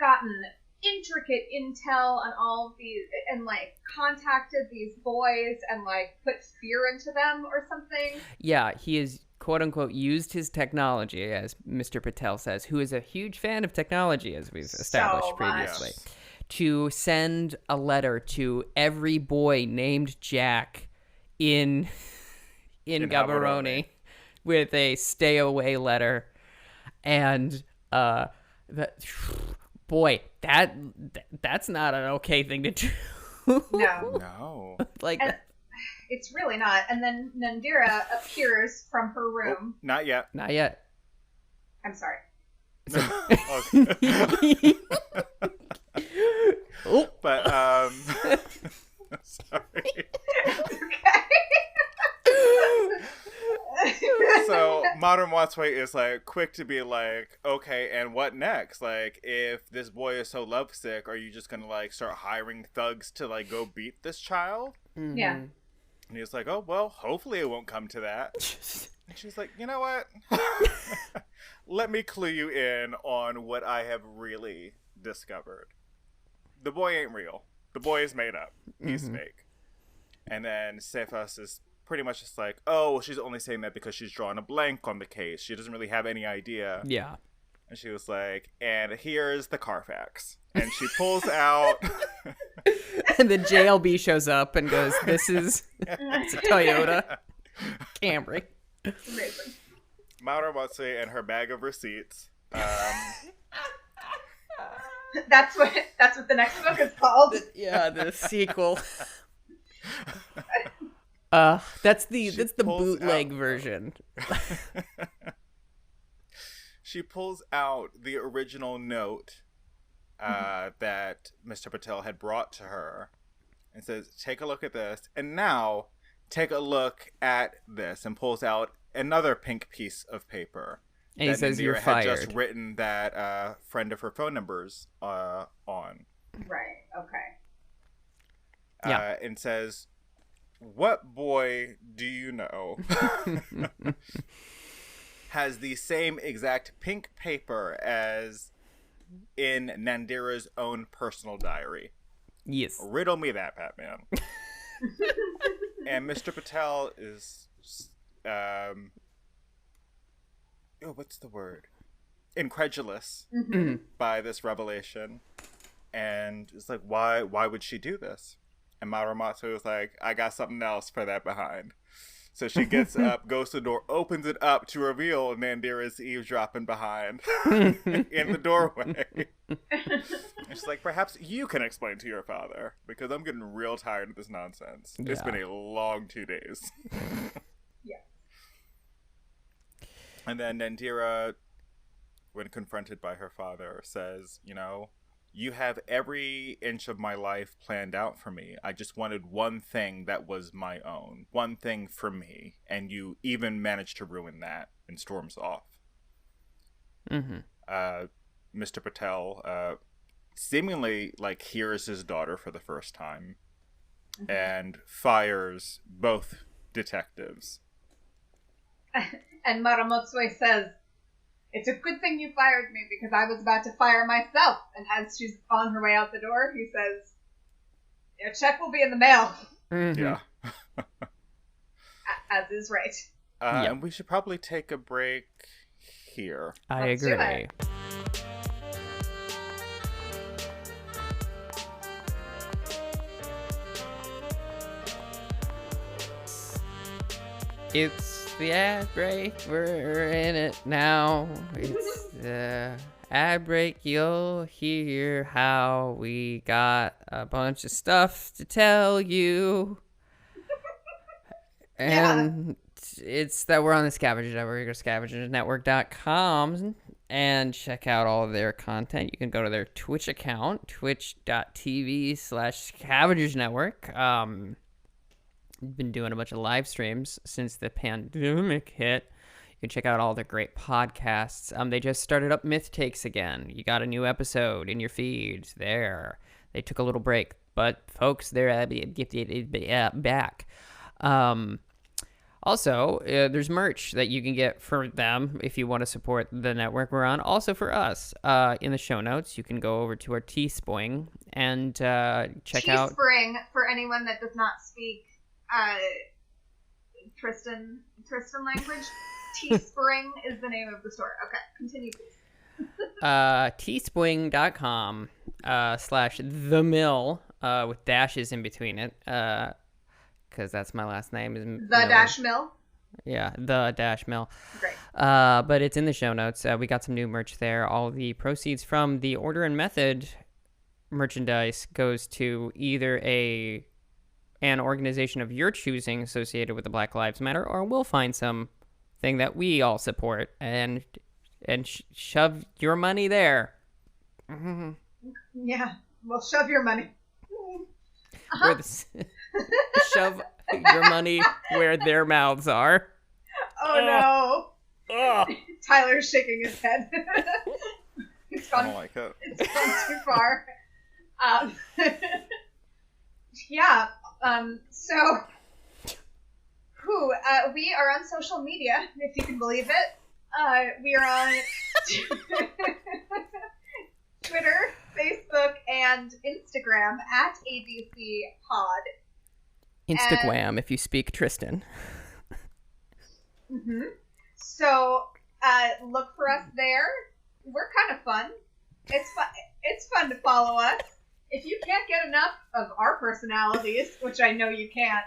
A: gotten intricate intel on all of these, and contacted these boys and put fear into them or something.
C: Yeah, he is quote unquote used his technology, as Mr. Patel says, who is a huge fan of technology, as we've established previously, to send a letter to every boy named Jack in Gaborone with a stay away letter. And boy, that's not an okay thing to do.
B: No.
A: And it's really not. And then Nandira appears from her room.
B: Oh, not yet.
C: Not yet.
A: I'm sorry.
C: Oh.
B: But sorry. So Maru Matsui is quick to be like, okay, and what next? If this boy is so lovesick, are you just gonna start hiring thugs to go beat this child?
C: Mm-hmm.
A: Yeah.
B: And he's like, oh well, hopefully it won't come to that. And she's like, you know what? Let me clue you in on what I have really discovered. The boy ain't real. The boy is made up. He's fake. And then Cephas is pretty much just like, oh, well, she's only saying that because she's drawn a blank on the case. She doesn't really have any idea.
C: Yeah.
B: And she was like, and here's the Carfax. And she pulls out...
C: And the JLB shows up and goes, it's a Toyota Camry.
A: Amazing.
B: Maru Matsui and her bag of receipts.
A: That's what the next book is called.
C: Yeah, the sequel. That's the bootleg version.
B: she pulls out the original note that Mr. Patel had brought to her and says, take a look at this. And now take a look at this, and pulls out another pink piece of paper.
C: And he says, you're fired.
B: Had just written that friend of her phone numbers on.
A: Right, okay.
C: Yeah.
B: And says, what boy do you know has the same exact pink paper as in Nandira's own personal diary?
C: Yes.
B: Riddle me that, Batman. And Mr. Patel is, what's the word? Incredulous by this revelation. And it's like, why would she do this? And Maramatsu is like, I got something else for that behind. So she gets up, goes to the door, opens it up to reveal Nandira's eavesdropping behind in the doorway. And she's like, perhaps you can explain to your father, because I'm getting real tired of this nonsense. Yeah. It's been a long 2 days.
A: Yeah.
B: And then Nandira, when confronted by her father, says, you have every inch of my life planned out for me. I just wanted one thing that was my own. One thing for me. And you even managed to ruin that, and storms off. Mr. Patel seemingly hears his daughter for the first time and fires both detectives.
A: And Maramotsue says, it's a good thing you fired me, because I was about to fire myself. And as she's on her way out the door, he says, your check will be in the mail.
B: Yeah.
A: As is right.
B: And we should probably take a break here.
C: I agree. It's the ad break. We're in it now. It's the ad break. You'll hear how we got a bunch of stuff to tell you. And it's that we're on the Scavenger Network. You go to scavengernetwork.com and check out all of their content. You can go to their Twitch account, twitch.tv/scavengersnetwork. Been doing a bunch of live streams since the pandemic hit. You can check out all their great podcasts. They just started up Myth Takes again. You got a new episode in your feed there. They took a little break, but folks, they're back. Also, there's merch that you can get for them if you want to support the network we're on. Also for us, in the show notes, you can go over to our Teespring and check out...
A: Teespring, for anyone that does not speak Tristan language. Teespring is the name of the store. Okay, continue, please.
C: Teespring.com /themill with dashes in between it, because that's my last name. Is
A: Miller.
C: Yeah, the-mill.
A: Great.
C: But it's in the show notes. We got some new merch there. All the proceeds from the Order and Method merchandise goes to either an organization of your choosing associated with the Black Lives Matter, or we'll find something that we all support and shove your money there. Mm-hmm.
A: Yeah, we'll shove your money. Uh-huh.
C: Shove your money where their mouths are.
A: Oh no! Tyler's shaking his head. It's gone.
B: I don't like it.
A: It's gone too far. Yeah. So, we are on social media, if you can believe it. We are on Twitter, Facebook, and Instagram at ABC Pod.
C: Instagram, if you speak Tristan.
A: Mm-hmm. So, look for us there. We're kind of fun. It's fun to follow us. If you can't get enough of our personalities, which I know you can't,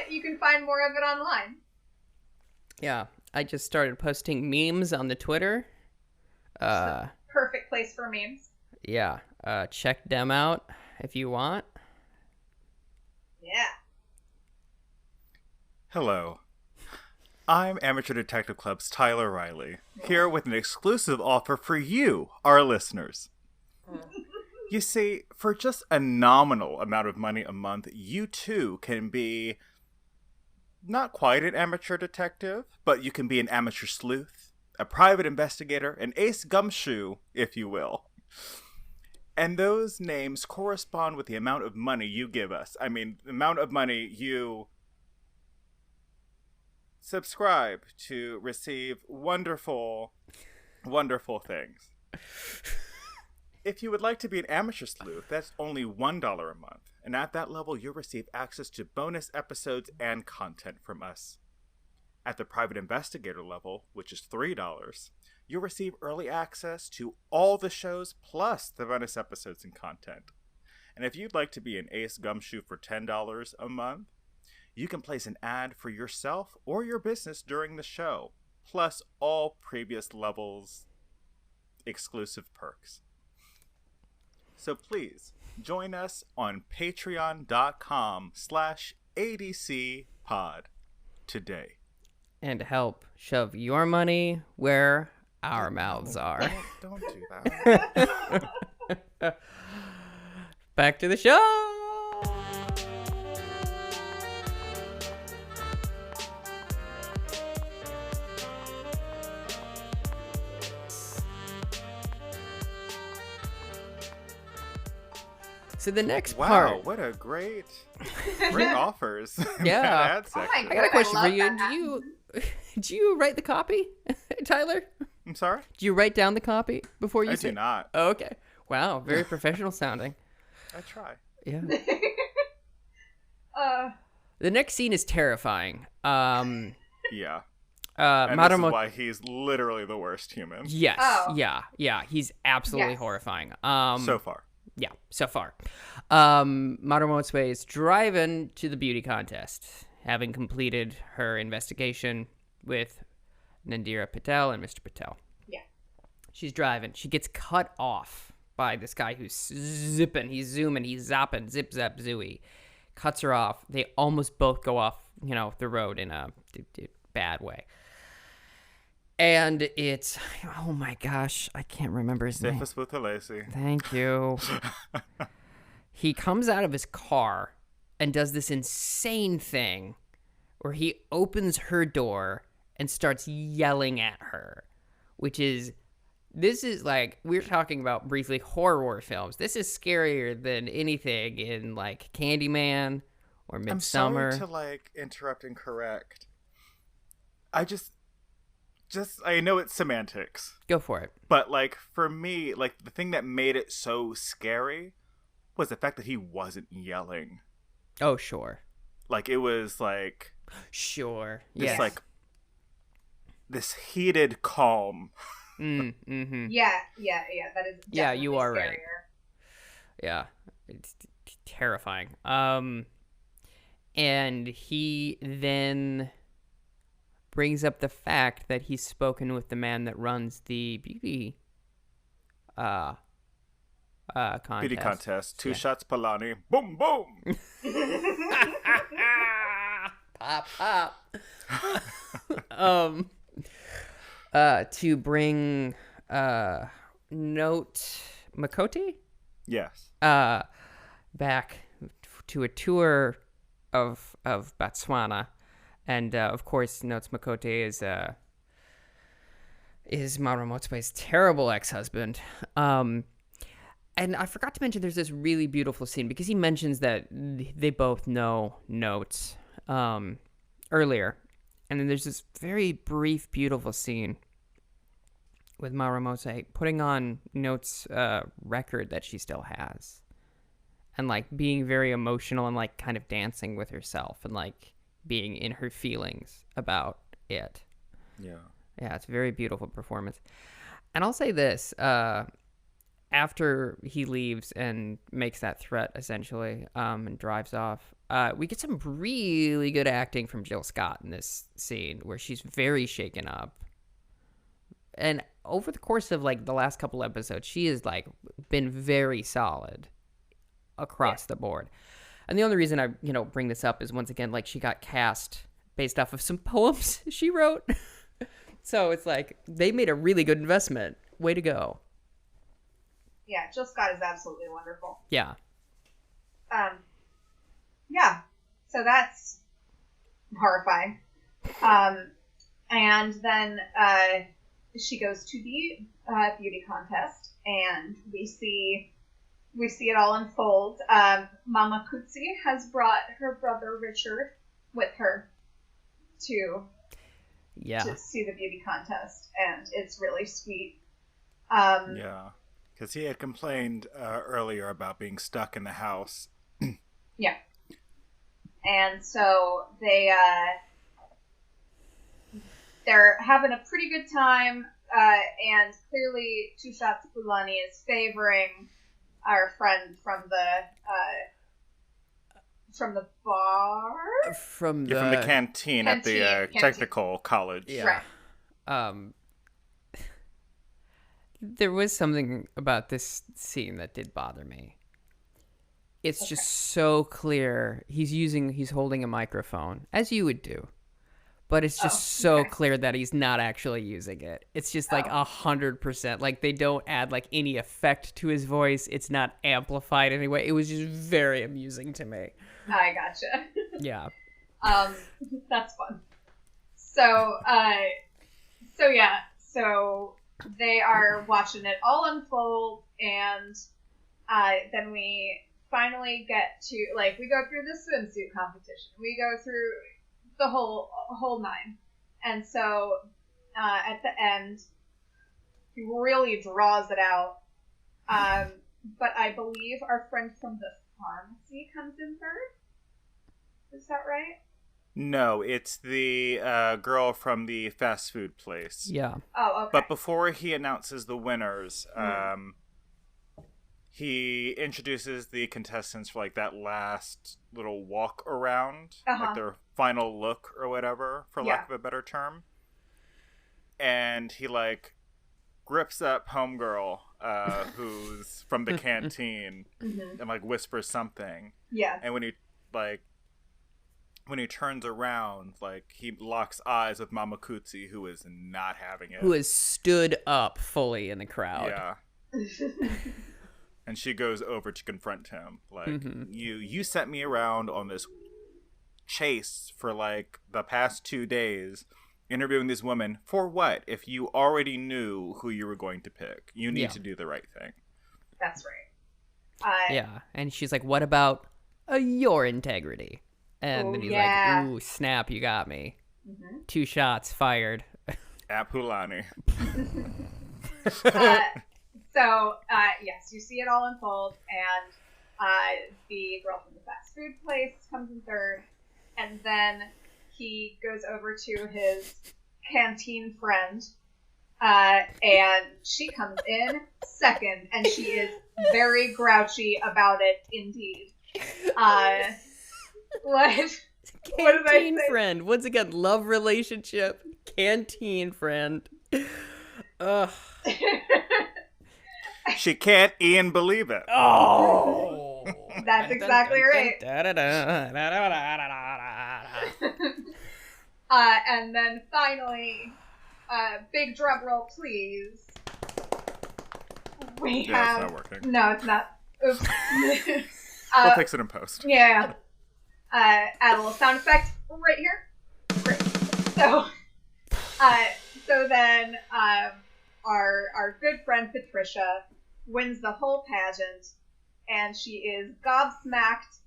A: you can find more of it online.
C: Yeah, I just started posting memes on the Twitter.
A: Perfect place for memes.
C: Yeah, check them out if you want.
A: Yeah.
B: Hello. I'm Amateur Detective Club's Tyler Riley, here with an exclusive offer for you, our listeners. You see, for just a nominal amount of money a month, you too can be not quite an amateur detective, but you can be an amateur sleuth, a private investigator, an ace gumshoe, if you will. And those names correspond with the amount of money you give us. I mean, the amount of money you subscribe to receive wonderful, wonderful things. If you would like to be an amateur sleuth, that's only $1 a month. And at that level, you'll receive access to bonus episodes and content from us. At the private investigator level, which is $3, you'll receive early access to all the shows plus the bonus episodes and content. And if you'd like to be an ace gumshoe for $10 a month, you can place an ad for yourself or your business during the show, plus all previous levels' exclusive perks. So please join us on patreon.com/ADCpod today.
C: And help shove your money where our mouths are.
B: Don't do that.
C: Back to the show. So the next part.
B: Wow, what a great offers.
C: Yeah.
A: Oh my
C: I
A: God,
C: got a question
A: love
C: for you.
A: that.
C: Do you write the copy, Tyler?
B: I'm sorry?
C: Do you write down the copy before you
B: I
C: say?
B: do not.
C: Oh, okay. Wow, very professional sounding.
B: I try.
C: Yeah.
A: Uh,
C: The next scene is terrifying.
B: Yeah. And this
C: Marumo.
B: is why he's literally the worst human.
C: Yes.
A: Oh.
C: Yeah. He's absolutely
A: Yes.
C: horrifying.
B: So far.
C: Yeah, so far. Marumotsue is driving to the beauty contest, having completed her investigation with Nandira Patel and Mr. Patel.
A: yeah.
C: She's driving. She gets cut off by this guy who's zipping. He's zooming. He's zapping. Zip, zap, zooey. Cuts her off. They almost both go off, the road in a bad way. And it's, oh my gosh, I can't remember his name.
B: Sifus Buthelesi.
C: Thank you. He comes out of his car and does this insane thing where he opens her door and starts yelling at her, this is like, we're talking about briefly horror films. This is scarier than anything in like Candyman or Midsummer.
B: I'm sorry to interrupt and correct. I know it's semantics.
C: Go for it.
B: But for me, the thing that made it so scary was the fact that he wasn't yelling.
C: Oh, sure.
B: It was
C: Sure.
B: this
C: Yes.
B: this heated calm.
C: Mm-hmm.
A: Yeah. That is.
C: Yeah, you
A: definitely
C: are right.
A: scarier.
C: Yeah, it's terrifying. And he then brings up the fact that he's spoken with the man that runs the beauty contest.
B: Beauty contest. 2
C: Yeah.
B: shots Polani. Boom, boom.
C: Pop, pop. To bring Note Makoti
B: Yes.
C: back to a tour of Botswana, and of course, Notes Makoti is Marumotsue's terrible ex-husband. And I forgot to mention, there's this really beautiful scene because he mentions that they both know Notes earlier, and then there's this very brief, beautiful scene with Marumotsu putting on Notes' record that she still has, and being very emotional and kind of dancing with herself and being in her feelings about it.
B: Yeah.
C: Yeah, it's a very beautiful performance. And I'll say this, after he leaves and makes that threat, essentially, and drives off, we get some really good acting from Jill Scott in this scene, where she's very shaken up. And over the course of, the last couple episodes, she has, been very solid across the board. And the only reason I, bring this up is, once again, she got cast based off of some poems she wrote. So it's like, they made a really good investment. Way to go.
A: Yeah, Jill Scott is absolutely wonderful.
C: Yeah.
A: Yeah. So that's horrifying. And then she goes to the beauty contest, and we see it all unfold. Mama Kutsi has brought her brother Richard with her to see the beauty contest, and it's really sweet.
B: Yeah, because he had complained earlier about being stuck in the house.
A: Yeah. And so they're having a pretty good time, and clearly Two Shots Fulani is favoring our friend from the bar?
C: From
B: the canteen at the technical college.
C: Yeah. Right. There was something about this scene that did bother me. It's just so clear. He's holding a microphone, as you would do. But it's just clear that he's not actually using it. It's just like 100%. Like, they don't add like any effect to his voice. It's not amplified anyway. It was just very amusing to me.
A: I gotcha.
C: Yeah.
A: That's fun. So they are watching it all unfold, and then we finally get to, like, we go through the swimsuit competition. We go through the whole nine. And so at the end, he really draws it out. But I believe our friend from the pharmacy comes in third. Is that right?
B: No, it's the girl from the fast food place.
C: Yeah.
A: Oh, okay.
B: But before he announces the winners, he introduces the contestants for like that last little walk around, like their final look or whatever, for lack of a better term. And he like grips up homegirl, who's from the canteen, and like whispers something.
A: Yeah.
B: And when he turns around, like, he locks eyes with Mama Kutsi, who is not having it.
C: Who has stood up fully in the crowd.
B: Yeah. And she goes over to confront him. Like, you sent me around on this chase for, like, the past 2 days, interviewing these women. For what? If you already knew who you were going to pick. You need to do the right thing.
A: That's right.
C: Yeah. And she's like, what about your integrity? And then he's like, ooh, snap, you got me. 2 shots fired.
B: At Pulani.
A: Yes, you see it all unfold, and the girl from the fast food place comes in third, and then he goes over to his canteen friend, and she comes in second, and she is very grouchy about it indeed. What did I say?
C: Friend. Once again, love relationship. Canteen friend. Ugh.
B: She can't even believe it.
C: Oh.
A: That's exactly right. And then finally, big drum roll, please. We have...
B: It's not working.
A: No, it's not. Oops.
B: We'll fix it in post.
A: Yeah. Add a little sound effect right here. Great. So then our good friend Patricia wins the whole pageant, and she is gobsmacked,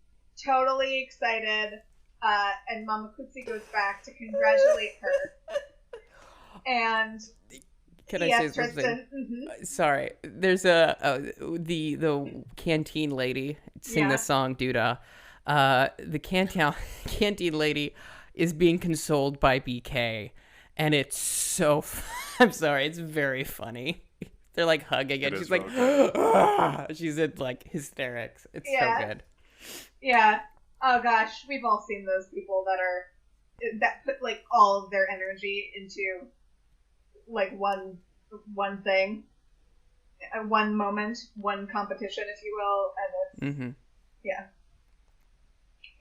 A: totally excited, and Mama Kutsi goes back to congratulate her. And
C: can I say something? Sorry, there's the canteen lady sing the song Duda. The canteen lady is being consoled by BK, and it's so I'm sorry, it's very funny. They're like hugging, and she's like she's in like hysterics. It's so good. Yeah.
A: Oh gosh, we've all seen those people that put like all of their energy into like one thing, one moment, one competition, if you will, and it's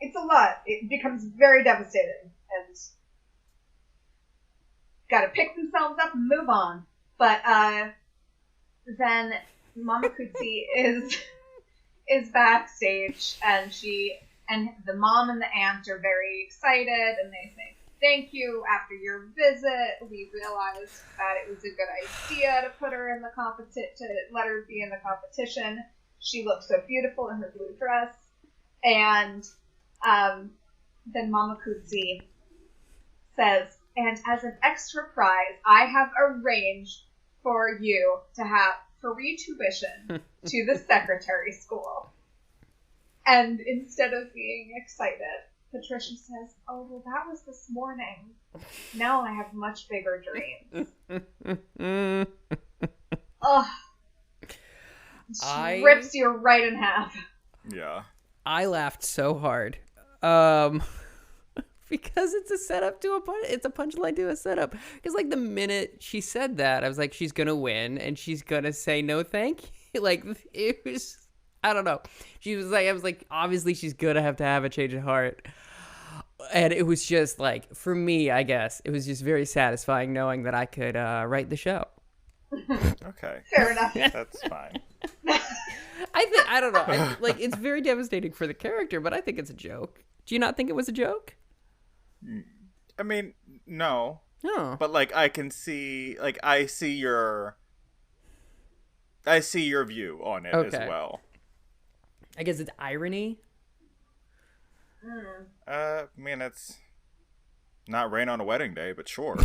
A: it's a lot. It becomes very devastating, and gotta pick themselves up and move on. But then Mama Kutsi is backstage, and the mom and the aunt are very excited, and they say, "Thank you. After your visit, we realized that it was a good idea to put her in the to let her be in the competition. She looked so beautiful in her blue dress." And then Mama Kutsi says, "And as an extra prize, I have arranged for you to have free tuition to the secretary school." And instead of being excited, Patricia says, "Oh, well, that was this morning. Now I have much bigger dreams." Ugh. She rips you right in half.
B: Yeah.
C: I laughed so hard. Because it's a setup to it's a punchline to a setup. Because like the minute she said that, I was like, she's gonna win and she's gonna say no thank you. Like it was, I don't know. I was like, obviously she's gonna have to have a change of heart. And it was just like, for me, I guess, it was just very satisfying knowing that I could write the show.
B: Okay.
A: Fair enough.
B: That's fine.
C: I don't know. Like it's very devastating for the character, but I think it's a joke. Do you not think it was a joke?
B: I mean, no.
C: No.
B: But like I can see, like I see your view on it as well.
C: I guess it's irony.
B: I mean, it's not rain on a wedding day, but sure.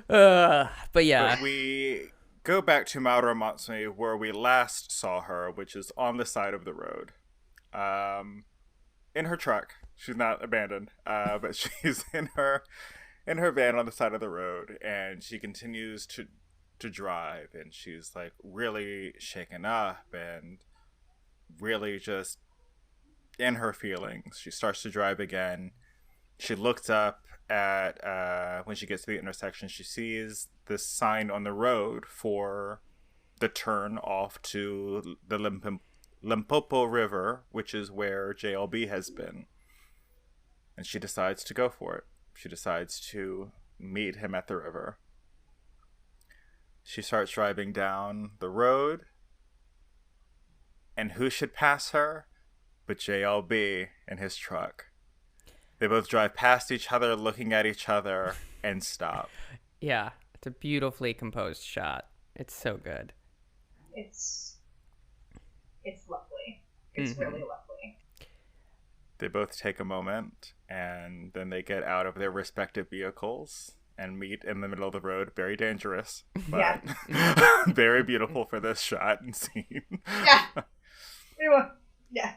C: But yeah.
B: But we go back to Mauro Matsui where we last saw her, which is on the side of the road. In her truck. She's not abandoned, but she's in her van on the side of the road, and she continues to drive, and she's like really shaken up and really just in her feelings. She starts to drive again. She looks up at when she gets to the intersection, she sees this sign on the road for the turn off to the Limpopo River, which is where JLB has been. And she decides to go for it. She decides to meet him at the river. She starts driving down the road. And who should pass her but JLB in his truck? They both drive past each other, looking at each other, and stop.
C: Yeah, it's a beautifully composed shot. It's so good.
A: It's lovely. It's really lovely.
B: They both take a moment, and then they get out of their respective vehicles and meet in the middle of the road. Very dangerous, but very beautiful for this shot and scene.
A: Yeah. Yeah.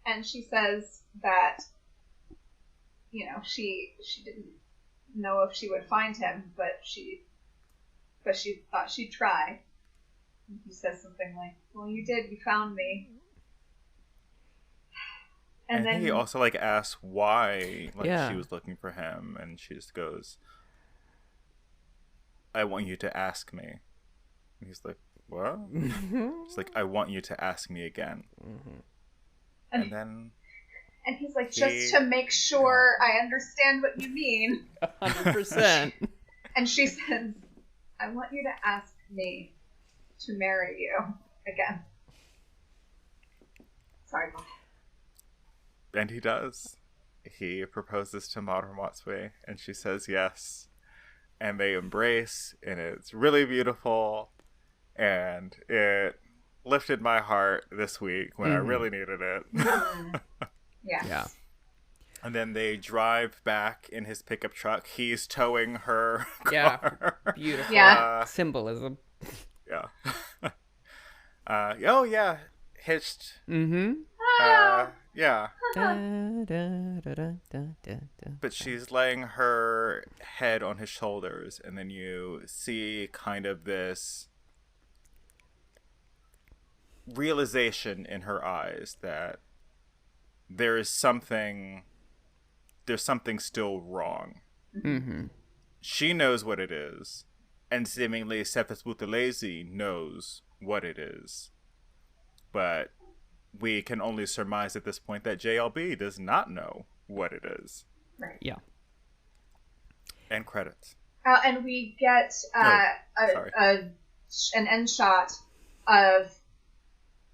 A: And she says that, you know, she didn't know if she would find him, but she thought she'd try. And he says something like, "Well, you did. You found me." And then
B: he also like asks why she was looking for him, and she just goes, "I want you to ask me." And he's like, "What?" It's like, "I want you to ask me again." And then
A: and he's like, "Just to make sure I understand what you mean."
C: 100%.
A: And she says, "I want you to ask me to marry you again." Sorry, Mom.
B: And he does. He proposes to Mauro Matsui, and she says yes. And they embrace, and it's really beautiful. And it lifted my heart this week when I really needed it.
A: Yes.
C: Yeah.
B: And then they drive back in his pickup truck. He's towing her car.
C: Yeah. Beautiful.
A: Yeah.
C: Symbolism.
B: Yeah. Oh, yeah. Hitched.
C: Mm-hmm.
B: Yeah.
C: Da.
B: But she's laying her head on his shoulders, and then you see kind of this realization in her eyes that there's something still wrong.
C: Mm-hmm.
B: She knows what it is, and seemingly Cephas Buthelezi knows what it is. But we can only surmise at this point that JLB does not know what it is.
A: Right.
C: Yeah.
B: And credits.
A: And we get an end shot of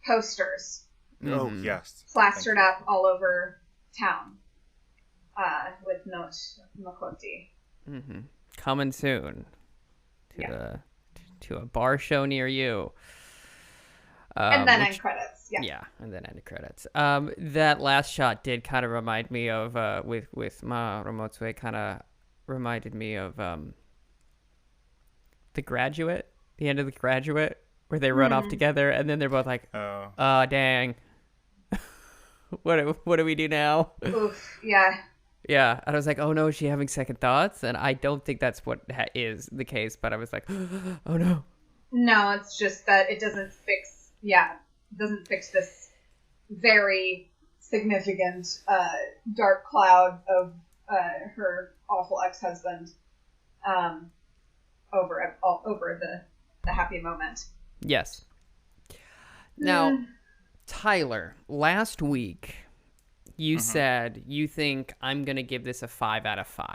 A: posters.
B: Oh, yes.
A: Plastered up all over town with note Makoti.
C: Mm-hmm. Coming soon to a bar show near you.
A: And then end credits. Yeah.
C: Yeah, and then end credits. That last shot did kind of remind me of with Ma Romotsue. Kind of reminded me of The Graduate. The end of The Graduate, where they run off together, and then they're both like, "Oh, dang, what do we do now?"
A: Oof. Yeah.
C: Yeah, and I was like, "Oh no, is she having second thoughts?" And I don't think that's what is the case. But I was like, "Oh no."
A: No, it's just that it doesn't fix. Yeah, it doesn't fix this very significant dark cloud of her awful ex-husband over the happy moment.
C: Yes. Now, Tyler, last week you said you think I'm going to give this a 5 out of 5.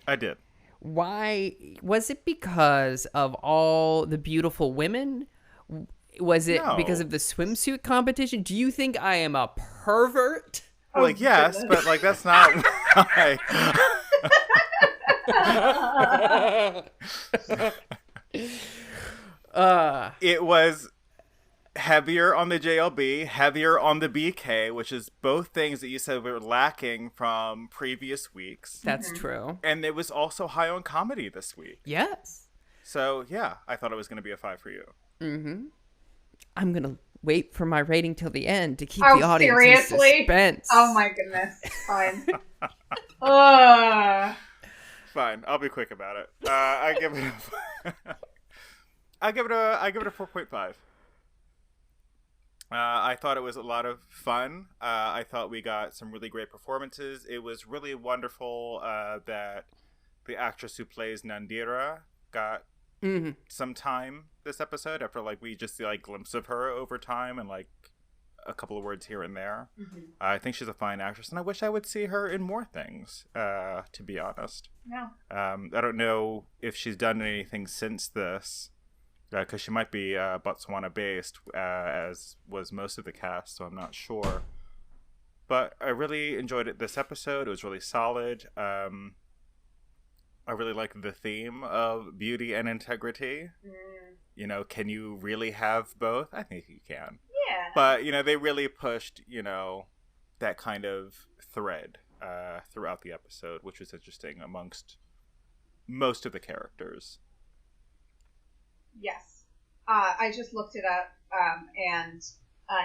B: I did.
C: Why? Was it because of all the beautiful women? Was it because of the swimsuit competition? Do you think I am a pervert?
B: Well, yes, but like that's not why. It was heavier on the JLB, heavier on the BK, which is both things that you said were lacking from previous weeks.
C: That's true.
B: And it was also high on comedy this week.
C: Yes.
B: So, yeah, I thought it was going to be a 5 for you.
C: Mm-hmm. I'm going to wait for my rating till the end to keep the audience in suspense.
A: Oh, my goodness. Fine.
B: Fine. I'll be quick about it. I give it a 4.5. I thought it was a lot of fun. I thought we got some really great performances. It was really wonderful that the actress who plays Nandira got some time this episode after like we just see like glimpse of her over time and like a couple of words here and there. I think she's a fine actress, and I wish I would see her in more things, to be honest.
A: Yeah.
B: I don't know if she's done anything since this, because she might be Botswana-based, as was most of the cast, so I'm not sure. But I really enjoyed it this episode. It was really solid. I really like the theme of beauty and integrity. You know, can you really have both? I think you can.
A: Yeah.
B: But, you know, they really pushed, you know, that kind of thread throughout the episode, which was interesting amongst most of the characters.
A: Yes. I just looked it up, and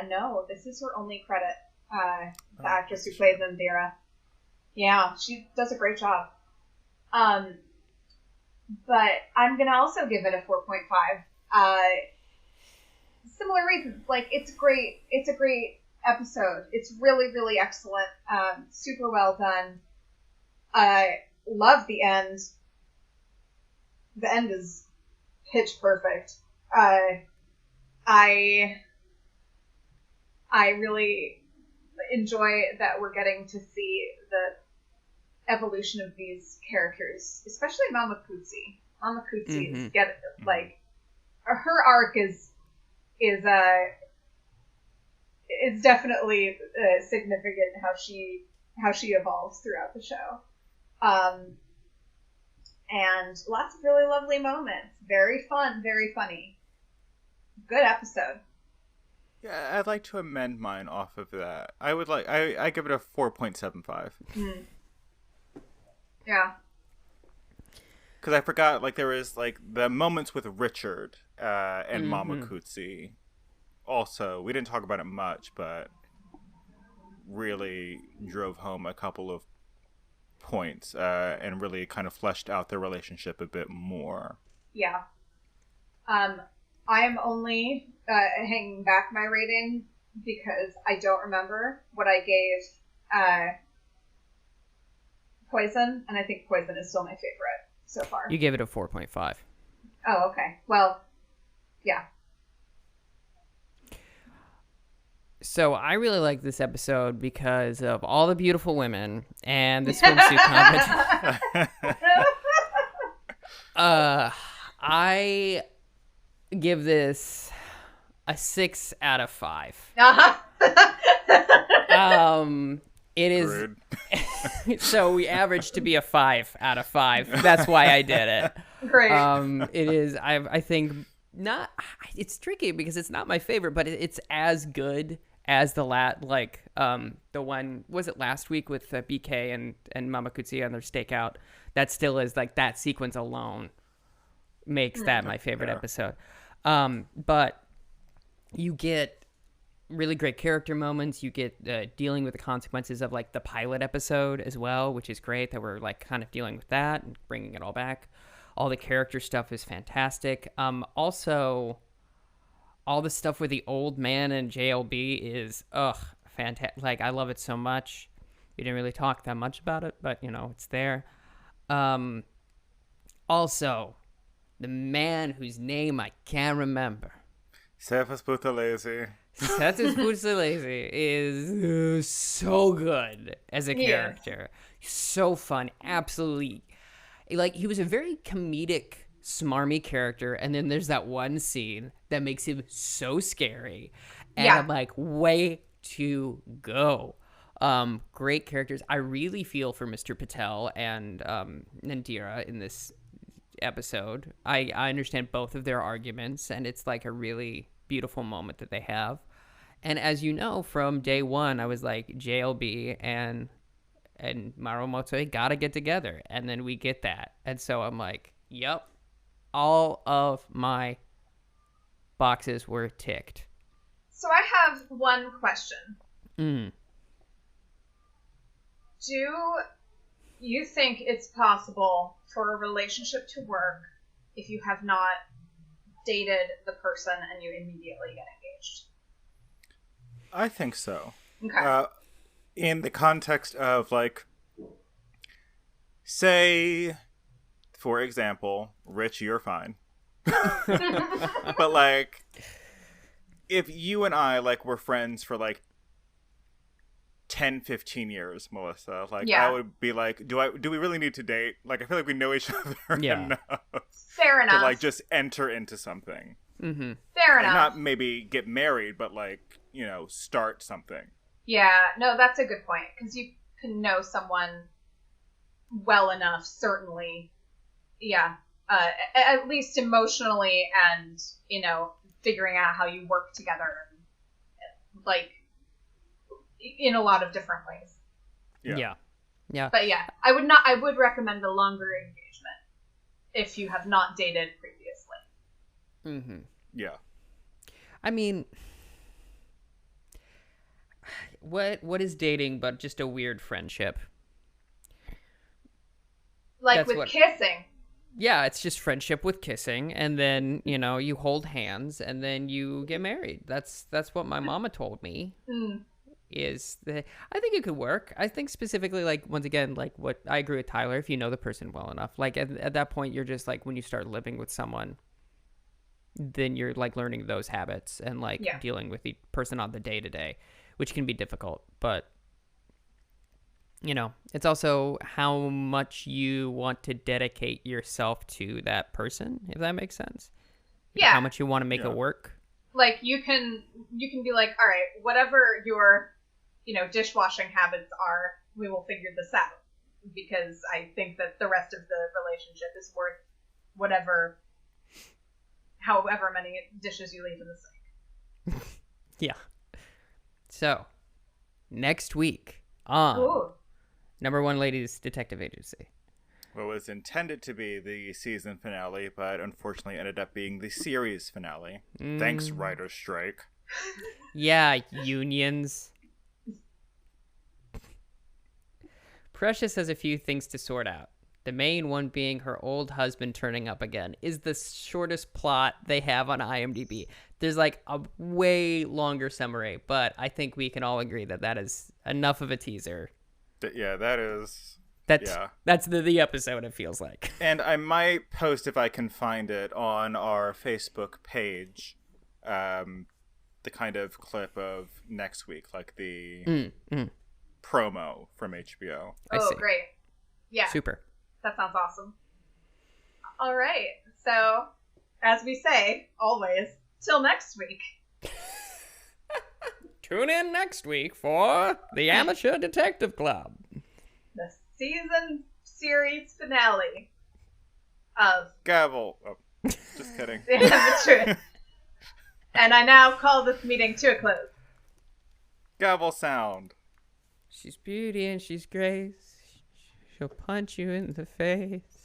A: no, this is her only credit. The actress who plays Nandira. Yeah, she does a great job. But I'm gonna also give it a 4.5. Similar reasons. Like, it's great. It's a great episode. It's really, really excellent. Super well done. Love the end. The end is pitch perfect. I really enjoy that we're getting to see the evolution of these characters, especially Mama Kutsi. Mama Kutsi is like her arc is definitely significant how she evolves throughout the show. And lots of really lovely moments. Very fun, very funny. Good episode.
B: Yeah, I'd like to amend mine off of that. I give it a 4.75.
A: Yeah.
B: Because I forgot, like, there was, like, the moments with Richard and Mama Kutsi. Also, we didn't talk about it much, but really drove home a couple of points and really kind of fleshed out their relationship a bit more.
A: Yeah. I am only hanging back my rating because I don't remember what I gave Poison, and I think Poison is still my favorite so far.
C: You gave it a 4.5.
A: Oh, okay. Well, yeah.
C: So I really like this episode because of all the beautiful women and the swimsuit competition. I give this a 6 out of 5. It is
B: Rude.
C: so we averaged to be a 5 out of 5. That's why I did it.
A: Great.
C: It is. I think not. It's tricky because it's not my favorite, but it's as good as the one, was it last week with BK and Mama Kutsuya and their stakeout. That still is like that sequence alone makes that my favorite episode. But you get really great character moments. You get dealing with the consequences of like the pilot episode as well, which is great that we're like kind of dealing with that and bringing it all back. All the character stuff is fantastic. Also, all the stuff with the old man and JLB is fantastic. Like, I love it so much. We didn't really talk that much about it, but you know, it's there. Also, the man whose name I can't remember.
B: Cephas Buthelezi.
C: Cephas Buthelezi is so good as a character. So fun. Absolutely. Like, he was a very comedic, smarmy character, and then there's that one scene that makes him so scary. And I'm like, way to go. Great characters. I really feel for Mr. Patel and Nandira in this episode. I understand both of their arguments, and it's like a really beautiful moment that they have. And as you know, from day one, I was like, JLB and Maru Motoe gotta get together, and then we get that. And so I'm like, yep, all of my boxes were ticked.
A: So I have one question. Do you think it's possible for a relationship to work if you have not dated the person and you immediately get engaged?
B: I think so.
A: Okay.
B: In the context of, like, say, for example, Rich, you're fine. But, like, if you and I, like, were friends for, like, 10, 15 years, Melissa, like, I would be like, do we really need to date? Like, I feel like we know each other enough.
A: Fair enough.
B: To, like, just enter into something.
C: Mm-hmm.
A: Fair enough.
B: Not maybe get married, but, like, you know, start something.
A: Yeah, no, that's a good point, because you can know someone well enough, certainly, at least emotionally, and, you know, figuring out how you work together, like, in a lot of different ways.
C: Yeah.
A: But yeah, I would recommend a longer engagement if you have not dated previously.
C: Mm-hmm.
B: Yeah.
C: I mean, what is dating but just a weird friendship?
A: Like with kissing.
C: Yeah, it's just friendship with kissing, and then, you know, you hold hands, and then you get married. That's what my mama told me. I think it could work. I think specifically, like, once again, like, what I agree with Tyler, if you know the person well enough. Like, at that point, you're just, like, when you start living with someone, then you're, like, learning those habits and, like, dealing with the person on the day-to-day, which can be difficult. But, you know, it's also how much you want to dedicate yourself to that person, if that makes sense.
A: Yeah.
C: How much you want to make it work.
A: Like, you can be like, all right, whatever your, you know, dishwashing habits are, we will figure this out. Because I think that the rest of the relationship is worth however many dishes you leave in the sink.
C: Yeah. So, next week on Number One Ladies Detective Agency.
B: What was intended to be the season finale, but unfortunately ended up being the series finale. Thanks, writer's strike.
C: Yeah, unions. Precious has a few things to sort out. The main one being her old husband turning up again is the shortest plot they have on IMDb. There's like a way longer summary, but I think we can all agree that is enough of a teaser.
B: Yeah, that is...
C: That's the episode, it feels like.
B: And I might post, if I can find it, on our Facebook page, the kind of clip of next week, like the promo from HBO.
A: Oh, great. Yeah.
C: Super.
A: That sounds awesome. All right. So, as we say, always, till next week.
C: Tune in next week for the Amateur Detective Club.
A: The season series finale of...
B: Gavel. Oh, just kidding.
A: The Truth. And I now call this meeting to a close.
B: Gavel sound.
C: She's beauty and she's grace. She'll punch you in the face.